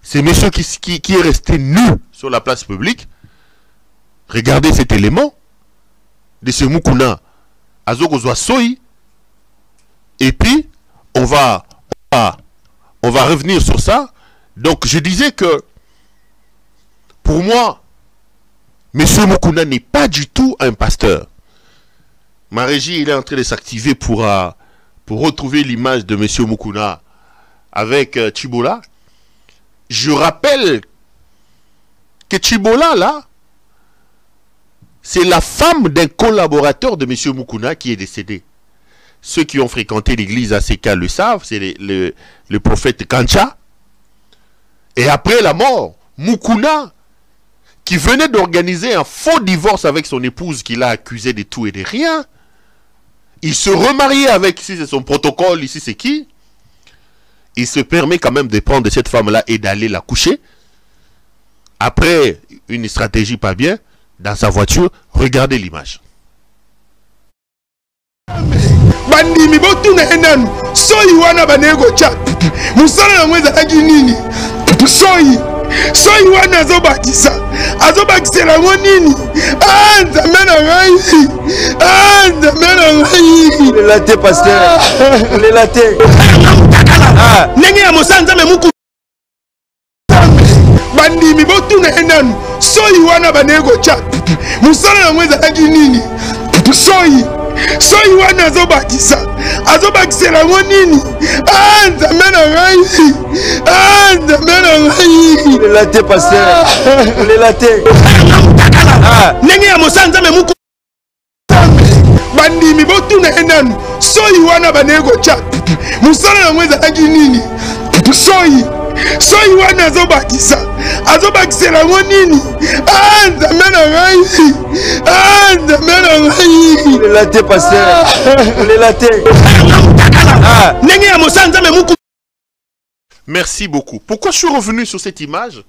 Speaker 1: c'est monsieur qui est resté nu sur la place publique. Regardez cet élément de ce Moukouna Azokozwa Soyi. Et puis, on va revenir sur ça. Donc, je disais que, pour moi, monsieur Moukouna n'est pas du tout un pasteur. Ma régie, il est en train de s'activer pour retrouver l'image de M. Mukuna avec Chibola. Je rappelle que Chibola, là, c'est la femme d'un collaborateur de M. Mukuna qui est décédé. Ceux qui ont fréquenté l'église ACK le savent, c'est le prophète Kancha. Et après la mort, Mukuna, qui venait d'organiser un faux divorce avec son épouse qu'il a accusé de tout et de rien, il se remariait avec, ici c'est son protocole, ici c'est qui? Il se permet quand même de prendre cette femme-là et d'aller la coucher. Après une stratégie pas bien, dans sa voiture, regardez l'image.
Speaker 6: Bandimi botuna enanu soyi wana banego cha musala na mweza lagi nini soyi wana azobakisa ngo nini nzambe na ngai nzambe na ngai
Speaker 3: Lelate pasteur lelate
Speaker 6: ndenge ya mosa nzambe muku bandimi botuna enanu soyi wana banego cha musala na mweza lagi nini soyi wana azobakisa ngo nini nzambe na ngai nzambe na ngai
Speaker 3: lelate pasteur lelate
Speaker 6: ndenge ya mosa nzambe muku bandimi botuna enanu soyi wana banego cha musala na mweza lagi nini soyi wana azobakisa ngo nini nzambe na ngai nzambe na ngai
Speaker 3: lelate pasteur lelate
Speaker 6: ndenge ya mosa nzambe muku.
Speaker 1: Merci beaucoup. Pourquoi je suis revenu sur cette image?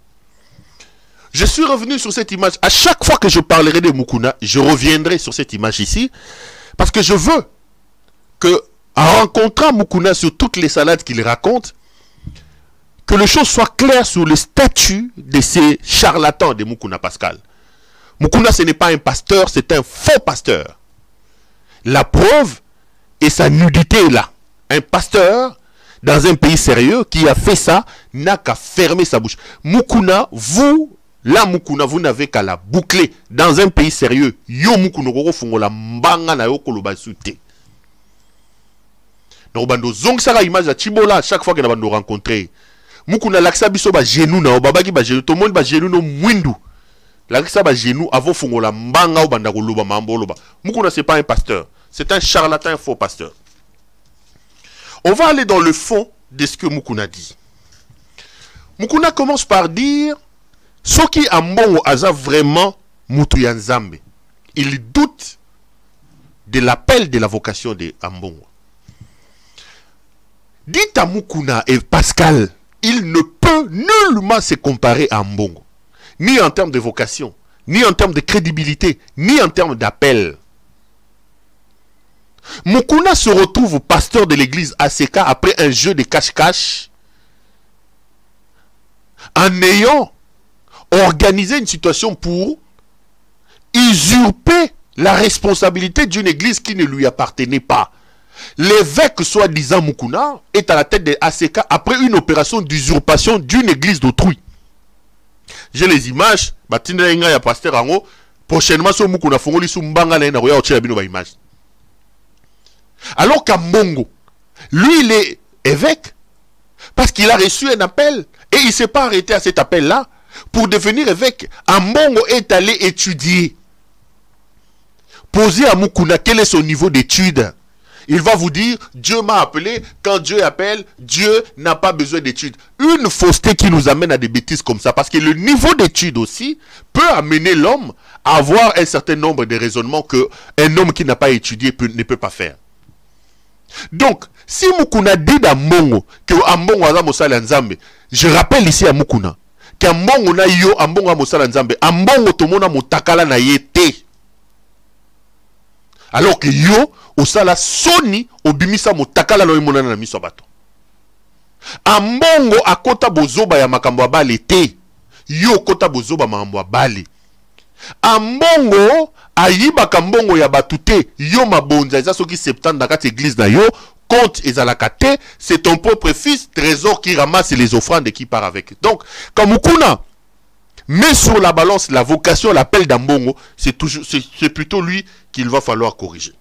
Speaker 1: Je suis revenu sur cette image. À chaque fois que je parlerai de Mukuna, je reviendrai sur cette image ici. Parce que je veux que, en rencontrant Mukuna sur toutes les salades qu'il raconte, que les choses soient claires sur le statut de ces charlatans de Mukuna Pascal. Mukuna, ce n'est pas un pasteur, c'est un faux pasteur. La preuve est sa nudité là. Un pasteur, dans un pays sérieux, qui a fait ça, n'a qu'à fermer sa bouche. Mukuna, vous n'avez qu'à la boucler. Dans un pays sérieux, yo Mukuna, la mbanga na yo koloba sute. Donc, bando zong sara image à Chibola, chaque fois que nous rencontré. Mukuna laksa biso ba genou na obabaki ba genou, tout le monde ba genou no mwindu. Laksa ba genou avant fongola mbanga ou banda koloba mambo loba. Mukuna c'est pas un pasteur, c'est un charlatan, un faux pasteur. On va aller dans le fond de ce que Mukuna dit. Mukuna commence par dire Soki Ambongo aza vraiment Mutu ya Nzambe. Il doute de l'appel de la vocation de Ambongo. Dites à Mukuna et Pascal, il ne peut nullement se comparer à Ambongo. Ni en termes de vocation, ni en termes de crédibilité, ni en termes d'appel. Mukuna se retrouve pasteur de l'église ACK après un jeu de cache-cache en ayant organisé une situation pour usurper la responsabilité d'une église qui ne lui appartenait pas. L'évêque soi-disant Mukuna est à la tête de ACK après une opération d'usurpation d'une église d'autrui. J'ai les images, prochainement sur Mukuna fongoli sumbanga na roya ochela bino ba image. Alors qu'Ambongo, lui il est évêque parce qu'il a reçu un appel et il ne s'est pas arrêté à cet appel-là pour devenir évêque. Ambongo est allé étudier. Posez à Mukuna quel est son niveau d'étude. Il va vous dire, Dieu m'a appelé, quand Dieu appelle, Dieu n'a pas besoin d'études. Une fausseté qui nous amène à des bêtises comme ça, parce que le niveau d'étude aussi peut amener l'homme à avoir un certain nombre de raisonnements qu'un homme qui n'a pas étudié ne peut pas faire. Donc, si Mukuna dit d'Ambongo que Ambongo a Mosala Nzambe, je rappelle ici à Mukuna qu'Ambongo na yo Ambongo a Mosala Nzambe, Ambongo tomona motakala na yete. Alors que yo osala soni obimisa motakala no imonana na miso bato. Ambongo akota bozoba ya makambo abale te. Yo kota bozoba makambo abale. Ambongo ayiba kambongo ya batute yo mabonza eza soki 70 na kati église na yo compte ezalaka te, c'est ton propre fils trésor qui ramasse les offrandes et qui part avec. Donc quand Mukuna met sur la balance la vocation, l'appel d'Ambongo, c'est plutôt lui qu'il va falloir corriger.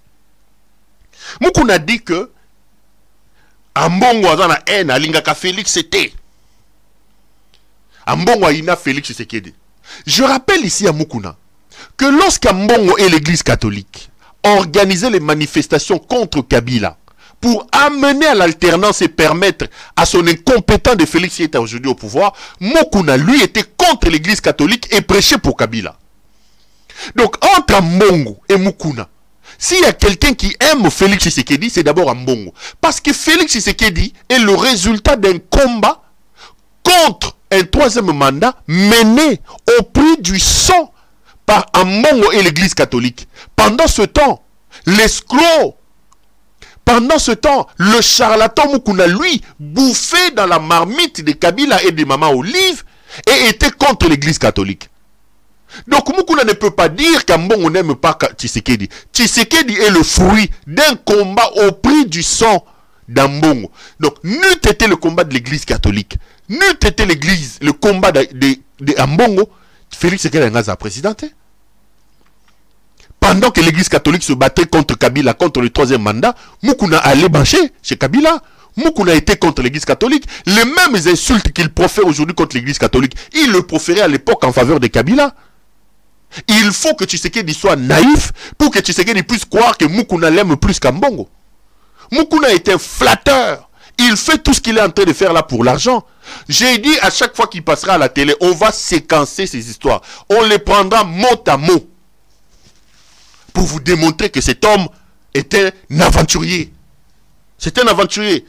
Speaker 1: Mukuna dit que Ambongo azana haine alingaka Félix c'était. Ambongo aina Félix Tshisekedi. Je rappelle ici à Mukuna que lorsqu'Ambongo et l'église catholique organisaient les manifestations contre Kabila pour amener à l'alternance et permettre à son incompétent de Félix qui est aujourd'hui au pouvoir, Mukuna lui était contre l'église catholique et prêchait pour Kabila. Donc entre Ambongo et Mukuna, s'il y a quelqu'un qui aime Félix Tshisekedi, c'est d'abord Ambongo. Parce que Félix Tshisekedi est le résultat d'un combat contre un troisième mandat mené au prix du sang par Ambongo et l'église catholique. Pendant ce temps, l'escroc, pendant ce temps, le charlatan Mukuna, lui, bouffait dans la marmite de Kabila et de Maman Olive et était contre l'église catholique. Donc Mukuna ne peut pas dire qu'Ambongo n'aime pas Tshisekedi. Tshisekedi est le fruit d'un combat au prix du sang d'Ambongo. Donc n'eût été le combat de l'église catholique, n'eût été l'église, le combat de Ambongo, Félix Tshisekedi a présidenté. Pendant que l'église catholique se battait contre Kabila, contre le troisième mandat, Mukuna allait bancher chez Kabila. Mukuna était contre l'église catholique. Les mêmes insultes qu'il profère aujourd'hui contre l'église catholique, il le proférait à l'époque en faveur de Kabila. Il faut que Tshisekedi soit naïf pour que Tshisekedi puisse croire que Mukuna l'aime plus qu'Ambongo. Mukuna est un flatteur. Il fait tout ce qu'il est en train de faire là pour l'argent. J'ai dit à chaque fois qu'il passera à la télé, on va séquencer ces histoires. On les prendra mot à mot pour vous démontrer que cet homme est un aventurier. C'est un aventurier,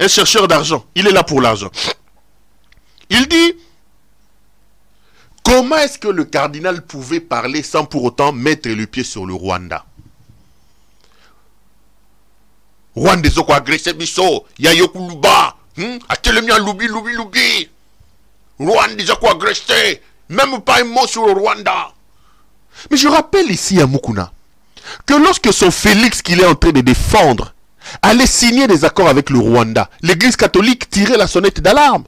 Speaker 1: un chercheur d'argent. Il est là pour l'argent. Il dit, comment est-ce que le cardinal pouvait parler sans pour autant mettre le pied sur le Rwanda? Rwanda zoko agressé biso, ya yokuluba, atelemia loubi. Rwanda zoko agressé, même pas un mot sur le Rwanda. Mais je rappelle ici à Mukuna que lorsque son Félix qu'il est en train de défendre allait signer des accords avec le Rwanda, l'église catholique tirait la sonnette d'alarme.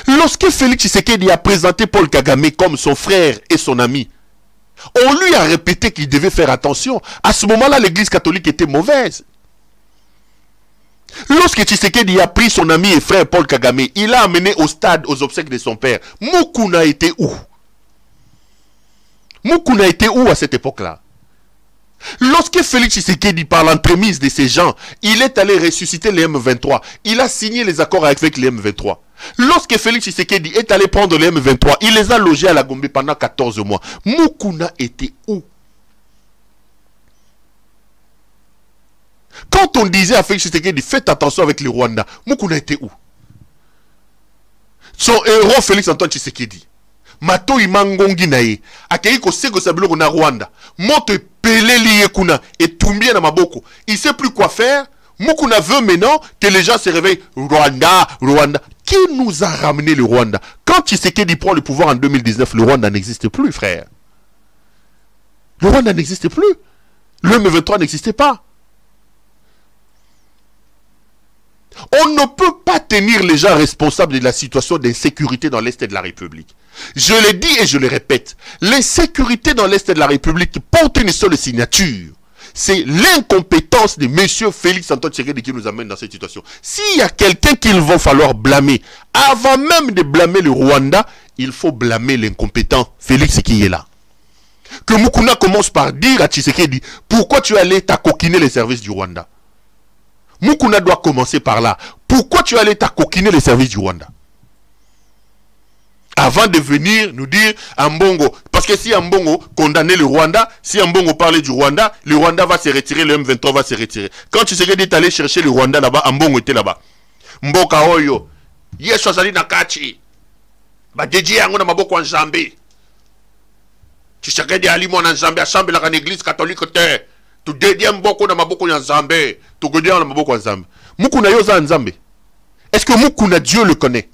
Speaker 1: Lorsque Félix Tshisekedi a présenté Paul Kagame comme son frère et son ami, on lui a répété qu'il devait faire attention. À ce moment-là, l'église catholique était mauvaise. Lorsque Tshisekedi a pris son ami et frère Paul Kagame, il l'a amené au stade aux obsèques de son père. Mukuna était où? Mukuna était où à cette époque-là? Lorsque Félix Tshisekedi, par l'entremise de ces gens, il est allé ressusciter les M23, il a signé les accords avec les M23. Lorsque Félix Tshisekedi est allé prendre les M23, il les a logés à la Gombe pendant 14 mois. Mukuna était où? Quand on disait à Félix Tshisekedi, faites attention avec les Rwandais, Mukuna était où? Son héros Félix Antoine Tshisekedi, Mato Imangongi nae, akei ko sego sabilo na Rwanda, moto pelé lié kuna et tumbie na maboko. Il sait plus quoi faire. Mukuna veut maintenant que les gens se réveillent. Rwanda. Qui nous a ramené le Rwanda? Quand Tshisekedi prend le pouvoir en 2019, le Rwanda n'existe plus, frère. Le Rwanda n'existe plus. Le M23 n'existait pas. On ne peut pas tenir les gens responsables de la situation d'insécurité dans l'Est de la République. Je le dis et je le répète. L'insécurité dans l'Est de la République porte une seule signature. C'est l'incompétence de M. Félix Antoine Tshisekedi qui nous amène dans cette situation. S'il y a quelqu'un qu'il va falloir blâmer, avant même de blâmer le Rwanda, il faut blâmer l'incompétent Félix qui est là. Que Mukuna commence par dire à Tshisekedi, pourquoi tu es allé t'acoquiner les services du Rwanda? Mukuna doit commencer par là. Pourquoi tu es allé t'acoquiner les services du Rwanda? Avant de venir nous dire Ambongo. Parce que si Ambongo condamnait le Rwanda, si Ambongo parlait du Rwanda, le Rwanda va se retirer, le M23 va se retirer. Quand tu sais que est allé chercher le Rwanda là-bas, Ambongo était là-bas. Mboka Oyo. Yesu azali nakachi. Ba deji yango na maboko en Zambie. Tshisekedi ali mwana Zambie, assemble la église catholique te. Tu dédié mboko na maboko ya Zambie. Tu godé na maboko ya Zambie. Mukuna yoza Nzambe. Est-ce que Mukuna Dieu le connaît?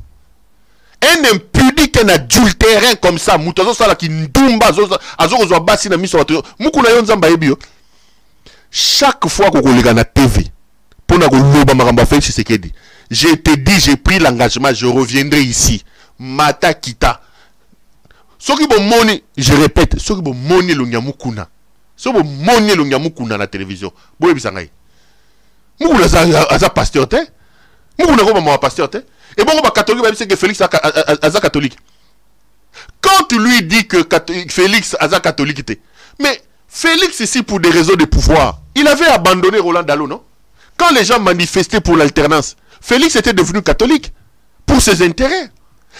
Speaker 1: Un impudique, un adultérin comme ça, chaque fois qu'on regarde la TV, je te dis, j'ai pris l'engagement, je reviendrai ici. Mata Kita. Je répète, ce qui est Mukuna, So bo monye lo nya Mukuna na télévision. Boye bisangai. Mukuna aza pasteur te. Mukuna ko ba pasteur te. Et bon ba catholique ba que Félix aza catholique. Quand tu lui dis que Félix aza catholique te. Mais Félix ici pour des raisons de pouvoir. Il avait abandonné Roland Dalo, non? Quand les gens manifestaient pour l'alternance, Félix était devenu catholique pour ses intérêts.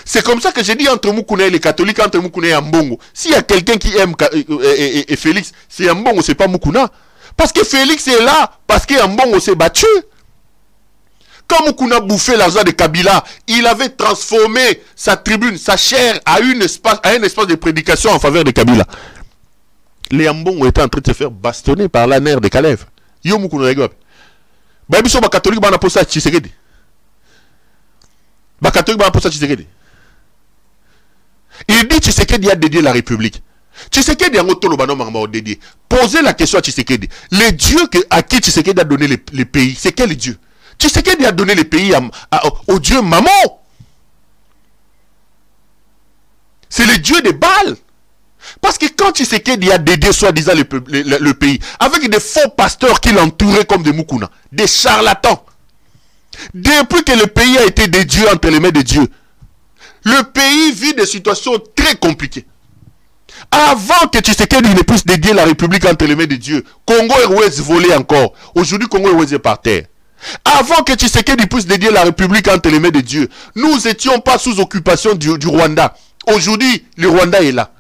Speaker 1: C'est comme ça que j'ai dit entre Mukuna et les catholiques, entre Mukuna et Mbongo. S'il y a quelqu'un qui aime et Félix, c'est Mbongo, c'est pas Mukuna. Parce que Félix est là, parce que Mbongo s'est battu. Quand Mukuna bouffait l'argent de Kabila, il avait transformé sa tribune, sa chair à un espace de prédication en faveur de Kabila. Les Mbongo étaient en train de se faire bastonner par la nerf de Kalev. Yo Mukuna Yagwab. Babiso ba catholique ba na posa Tshisekedi. Ba catholique ba na posa Tshisekedi. Il dit Tshisekedi a dédié la République. Tshisekedi a dédié. Posez la question à Tshisekedi. Le Dieu à qui Tshisekedi a donné les pays, c'est quel Dieu? Tshisekedi a donné les pays au Dieu Maman. C'est le Dieu des Baals. Parce que quand Tshisekedi a dédié soi-disant le pays, avec des faux pasteurs qui l'entouraient comme des Mukuna, des charlatans, depuis que le pays a été dédié entre les mains de Dieu, le pays vit des situations très compliquées. Avant que Tshisekedi ne puisse dédier la République entre les mains de Dieu, Congo Airways volait encore. Aujourd'hui, Congo Airways est par terre. Avant que Tshisekedi puisse dédier la République entre les mains de Dieu, nous n'étions pas sous occupation du Rwanda. Aujourd'hui, le Rwanda est là.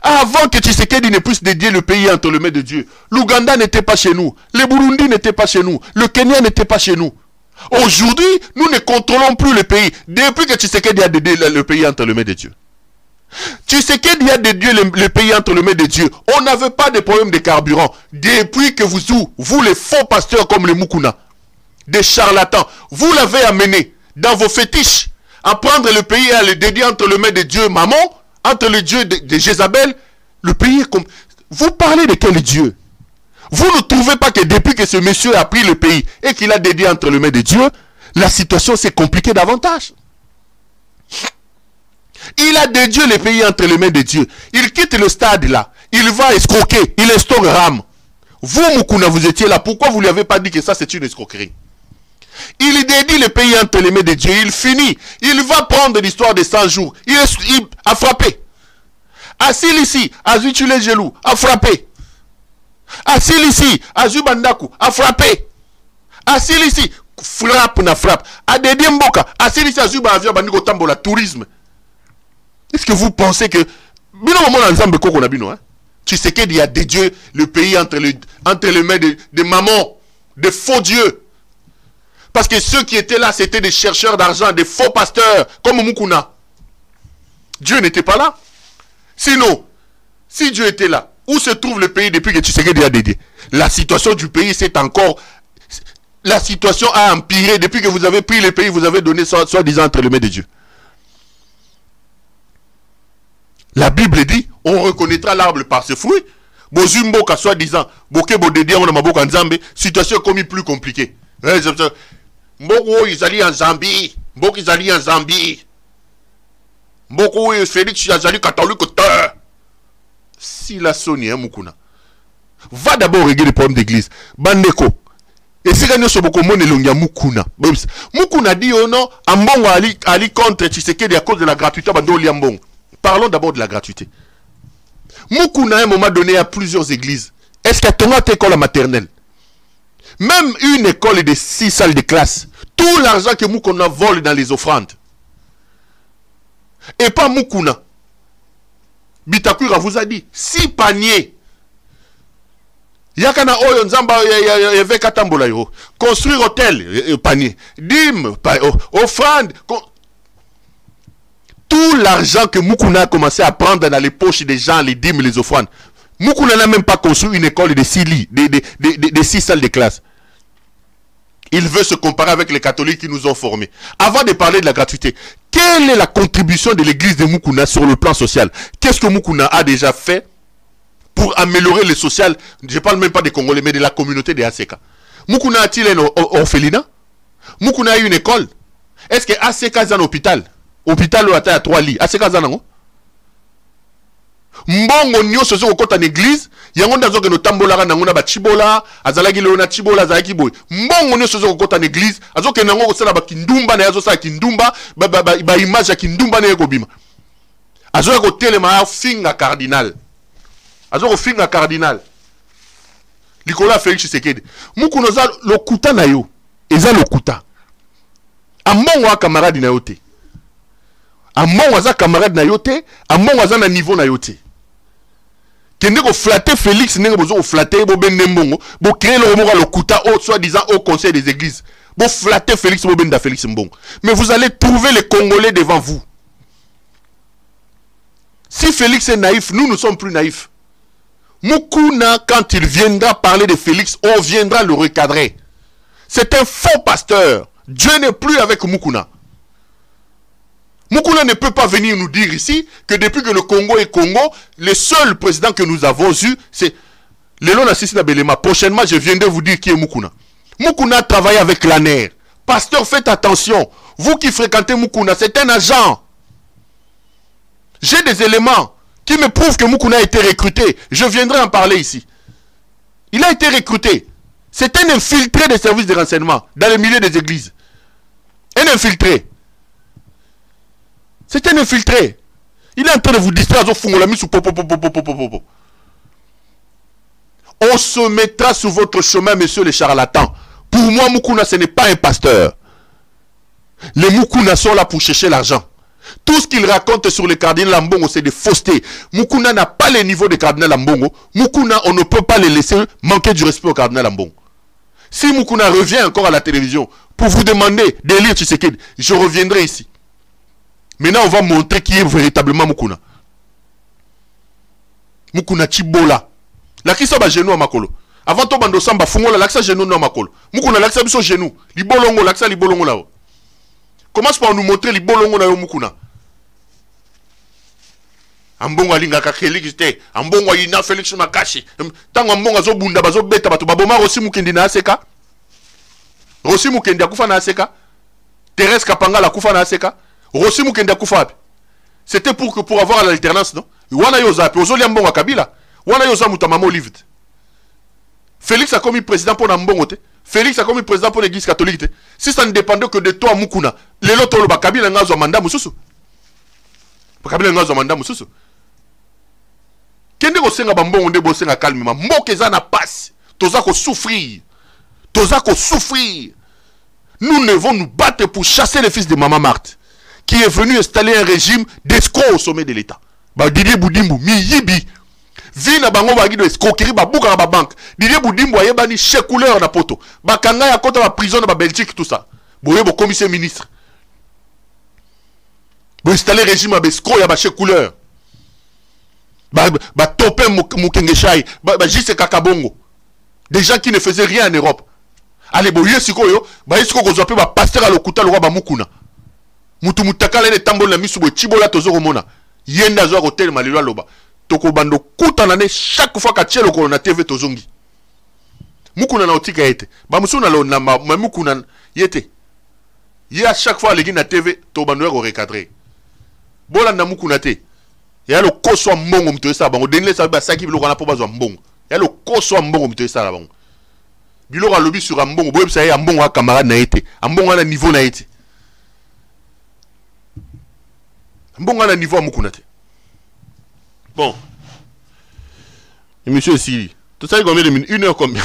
Speaker 1: Avant que Tshisekedi ne puisse dédier le pays entre les mains de Dieu, l'Ouganda n'était pas chez nous, le Burundi n'était pas chez nous, le Kenya n'était pas chez nous. Aujourd'hui, nous ne contrôlons plus le pays, depuis que Tshisekedi a dédié le pays entre les mains de Dieu. Tshisekedi a dédié le pays entre les mains de Dieu. On n'avait pas de problème de carburant. Depuis que vous les faux pasteurs comme les Mukuna, des charlatans, vous l'avez amené dans vos fétiches à prendre le pays et à le dédier entre les mains de Dieu Maman, entre le Dieu de Jézabel, le pays est comme... Vous parlez de quel Dieu? Vous ne trouvez pas que depuis que ce monsieur a pris le pays et qu'il a dédié entre les mains de Dieu, la situation s'est compliquée davantage? Il a dédié le pays entre les mains de Dieu. Il quitte le stade là. Il va escroquer. Il instaure Ram. Vous, Mukuna, vous étiez là. Pourquoi vous ne lui avez pas dit que ça c'est une escroquerie? Il dédie le pays entre les mains de Dieu. Il finit. Il va prendre l'histoire de 100 jours. Il a frappé. Assis ici, Azu Tchule Gelou a frappé. Assis ici, Azu Bandaku a frappé. Assis ici, frappe na frappe. A dédié Mboka. Assis ici, Azu Banavia Bandiko Tambola, tourisme. Est-ce que vous pensez que... Bino moment ensemble qu'on a bino, hein? Tshisekedi a dédié le pays entre les mains de mamans, de faux dieux. Parce que ceux qui étaient là, c'était des chercheurs d'argent, des faux pasteurs, comme Mukuna. Dieu n'était pas là. Sinon, si Dieu était là, où se trouve le pays depuis que Tshisekedi a dédié? La situation du pays, c'est encore... La situation a empiré depuis que vous avez pris le pays, vous avez donné soi-disant entre les mains de Dieu. La Bible dit, on reconnaîtra l'arbre par ses fruits. Bozumboka soi-disant, boke bodedi on a maboka nzambe, situation comme plus compliquée. Mboko ils en Zambie, Mboko ils en Zambie. Mboko Félix ils catholique. Si la Sony hein Mukuna. Va d'abord régler les problèmes d'église. Bandeko. Et si gagne sur beaucoup mon elongia Mukuna. Mukuna dit oh non, Ambongo ali contre Tshisekedi à cause de la gratuité bando liambongo. Parlons d'abord de la gratuité. Mukuna à un moment donné a plusieurs églises. Est-ce qu'il y a ton école maternelle? Même une école de 6 salles de classe. Tout l'argent que Mukuna vole dans les offrandes. Et pas Mukuna. Bitakura vous a dit 6 paniers. Yakana oyo nzamba yeve katambola yo. Construire hôtel panier. Dîme offrande. Tout l'argent que Mukuna a commencé à prendre dans les poches des gens, les dîmes, les offrandes. Mukuna n'a même pas construit une école de 6 lits, de 6 salles de classe. Il veut se comparer avec les catholiques qui nous ont formés. Avant de parler de la gratuité, quelle est la contribution de l'église de Mukuna sur le plan social? Qu'est-ce que Mukuna a déjà fait pour améliorer le social? Je ne parle même pas des Congolais, mais de la communauté des ACK. Mukuna a-t-il un orphelinat? Mukuna a une école? Est-ce que ACK a un hôpital? Hôpital où il y a 3 lits. ACK a un mbongo nyonso zo kokota na église yango ndazo ke no tambolaka nango na ba chibola azalaki leo na chibola azalaki boy mbongo nyonso zo kokota na église azoke nango kosala ba kindumba na yazo sala kindumba ba image ya kindumba na ekobima azoka kotelema finga cardinal azoko finga cardinal likola Félix Tshisekedi mukuno za lokuta na yo eza lokuta amongo a camarade na yo te amongo aza camarade na yo te amongo aza na niveau na yo te kende ko flatter Félix ndenge bozo ko flatter bo bende mbongo bo créer le moko lokuta au soi-disant au conseil des églises bo flatter Félix bo benda Félix mbongo mais vous allez trouver les Congolais devant vous. Si Félix est naïf, nous ne sommes plus naïfs. Mukuna, quand il viendra parler de Félix, on viendra le recadrer. C'est un faux pasteur. Dieu n'est plus avec Mukuna. Mukuna ne peut pas venir nous dire ici que depuis que le Congo est Congo, le seul président que nous avons eu, c'est Lelona Sissina Belema. Prochainement, je viendrai vous dire qui est Mukuna. Mukuna travaille avec l'ANER. Pasteur, faites attention. Vous qui fréquentez Mukuna, c'est un agent. J'ai des éléments qui me prouvent que Mukuna a été recruté. Je viendrai en parler ici. Il a été recruté. C'est un infiltré des services de renseignement dans le milieu des églises. Un infiltré. C'est un infiltré. Il est en train de vous distraire. On se mettra sur votre chemin, messieurs les charlatans. Pour moi, Mukuna, ce n'est pas un pasteur. Les Mukuna sont là pour chercher l'argent. Tout ce qu'il raconte sur le cardinal Lambongo, c'est des faussetés. Mukuna n'a pas le niveau de cardinal Lambongo. Mukuna, on ne peut pas le laisser manquer du respect au cardinal Lambongo. Si Mukuna revient encore à la télévision pour vous demander de lire Tshisekedi, je reviendrai ici. Maintenant, on va montrer qui est véritablement Mukuna. Mukuna Chibola. La qui sa ba genou à makolo. Avant to bando samba fungola laksa genou na makolo. Mukuna laksa biso genou. Libolongo laksa libolongo là. Commence par nous montrer les bolongo na yo Mukuna. Ambongo alingaka Félix te, ambongo ina Félix makashi. Tango ambongo zo bunda bazo beta bato baboma Rossi Mukendi na aseka. Rossi Mukendi akufa na aseka. Thérèse Kapanga la kufa na aseka. Rossi Mukendi akufa. C'était pour avoir l'alternance, non? Wana yo zapi ozoli ambongo Kabila. Wana yo za mutamamo livre. Félix a commis président pour Ambongo te. Félix a commis président pour l'église catholique. Si ça ne dépendait que de toi, Mukuna, les lotos, le Kabila n'a pas mandat, Moussou. Kabila n'a pas mandat, Moussou. Kende ko senga bambongo de bosenga calmement. Mokeza na passe. Toza ko souffrir. Toza ko souffrir. Nous devons nous battre pour chasser le fils de Maman Marthe, qui est venu installer un régime d'escrocs au sommet de l'État. Ba Didier Boudimbu, mi yibi. Vina bango bagi de escroquerie ba buka ba banque. Didier Boudimbo ayebani chèque couleur na poto. Ba kanga ya kota ba prison na ba Belgique tout ça. Boye bo commissaire ministre. Bo installer régime ba escroc ya ba chèque couleur. Ba topé Mukengeshai, ba Jise Kakabongo. Des gens qui ne faisaient rien en Europe. Allez boye sikoyo, ba escroc ko zope ba pasteur à lokuta lo ba Mukuna. Mutu mutakala ne tambo na misu bo chibola tozo komona. Yenda zo hotel malilo loba. Toko bando kutanane chaque fois que le corona TV tozongi. Mukuna na otika yete. Ba musuna lo na Mukuna yete. Ya chaque fois les na TV to bando ko recadrer. Bola na Mukuna te. Ya lo koso mbongo mto sa bango denle sa ba saki bilo kana po bazo mbongo. Ya lo koso mbongo mto sa la bango. Bilo ka lobby sur mbongo boye sa ya mbongo a camarade na yete. Mbongo na niveau na yete. Mbongo na niveau Mukuna te. Bon. Et monsieur Siri, tout ça, il y a combien de minutes? 1 heure combien?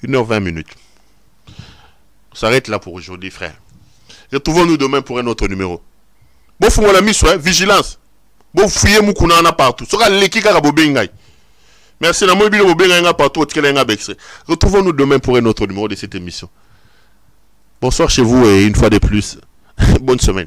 Speaker 1: 1h20 minutes. On s'arrête là pour aujourd'hui, frère. Retrouvons-nous demain pour un autre numéro. Bon, faut la mise, vigilance. Bon, fouillez Mukuna partout. Sera l'équipe à Bobengai. Merci, la mobile Bobengai partout. Retrouvons-nous demain pour un autre numéro de cette émission. Bonsoir chez vous et une fois de plus, bonne semaine.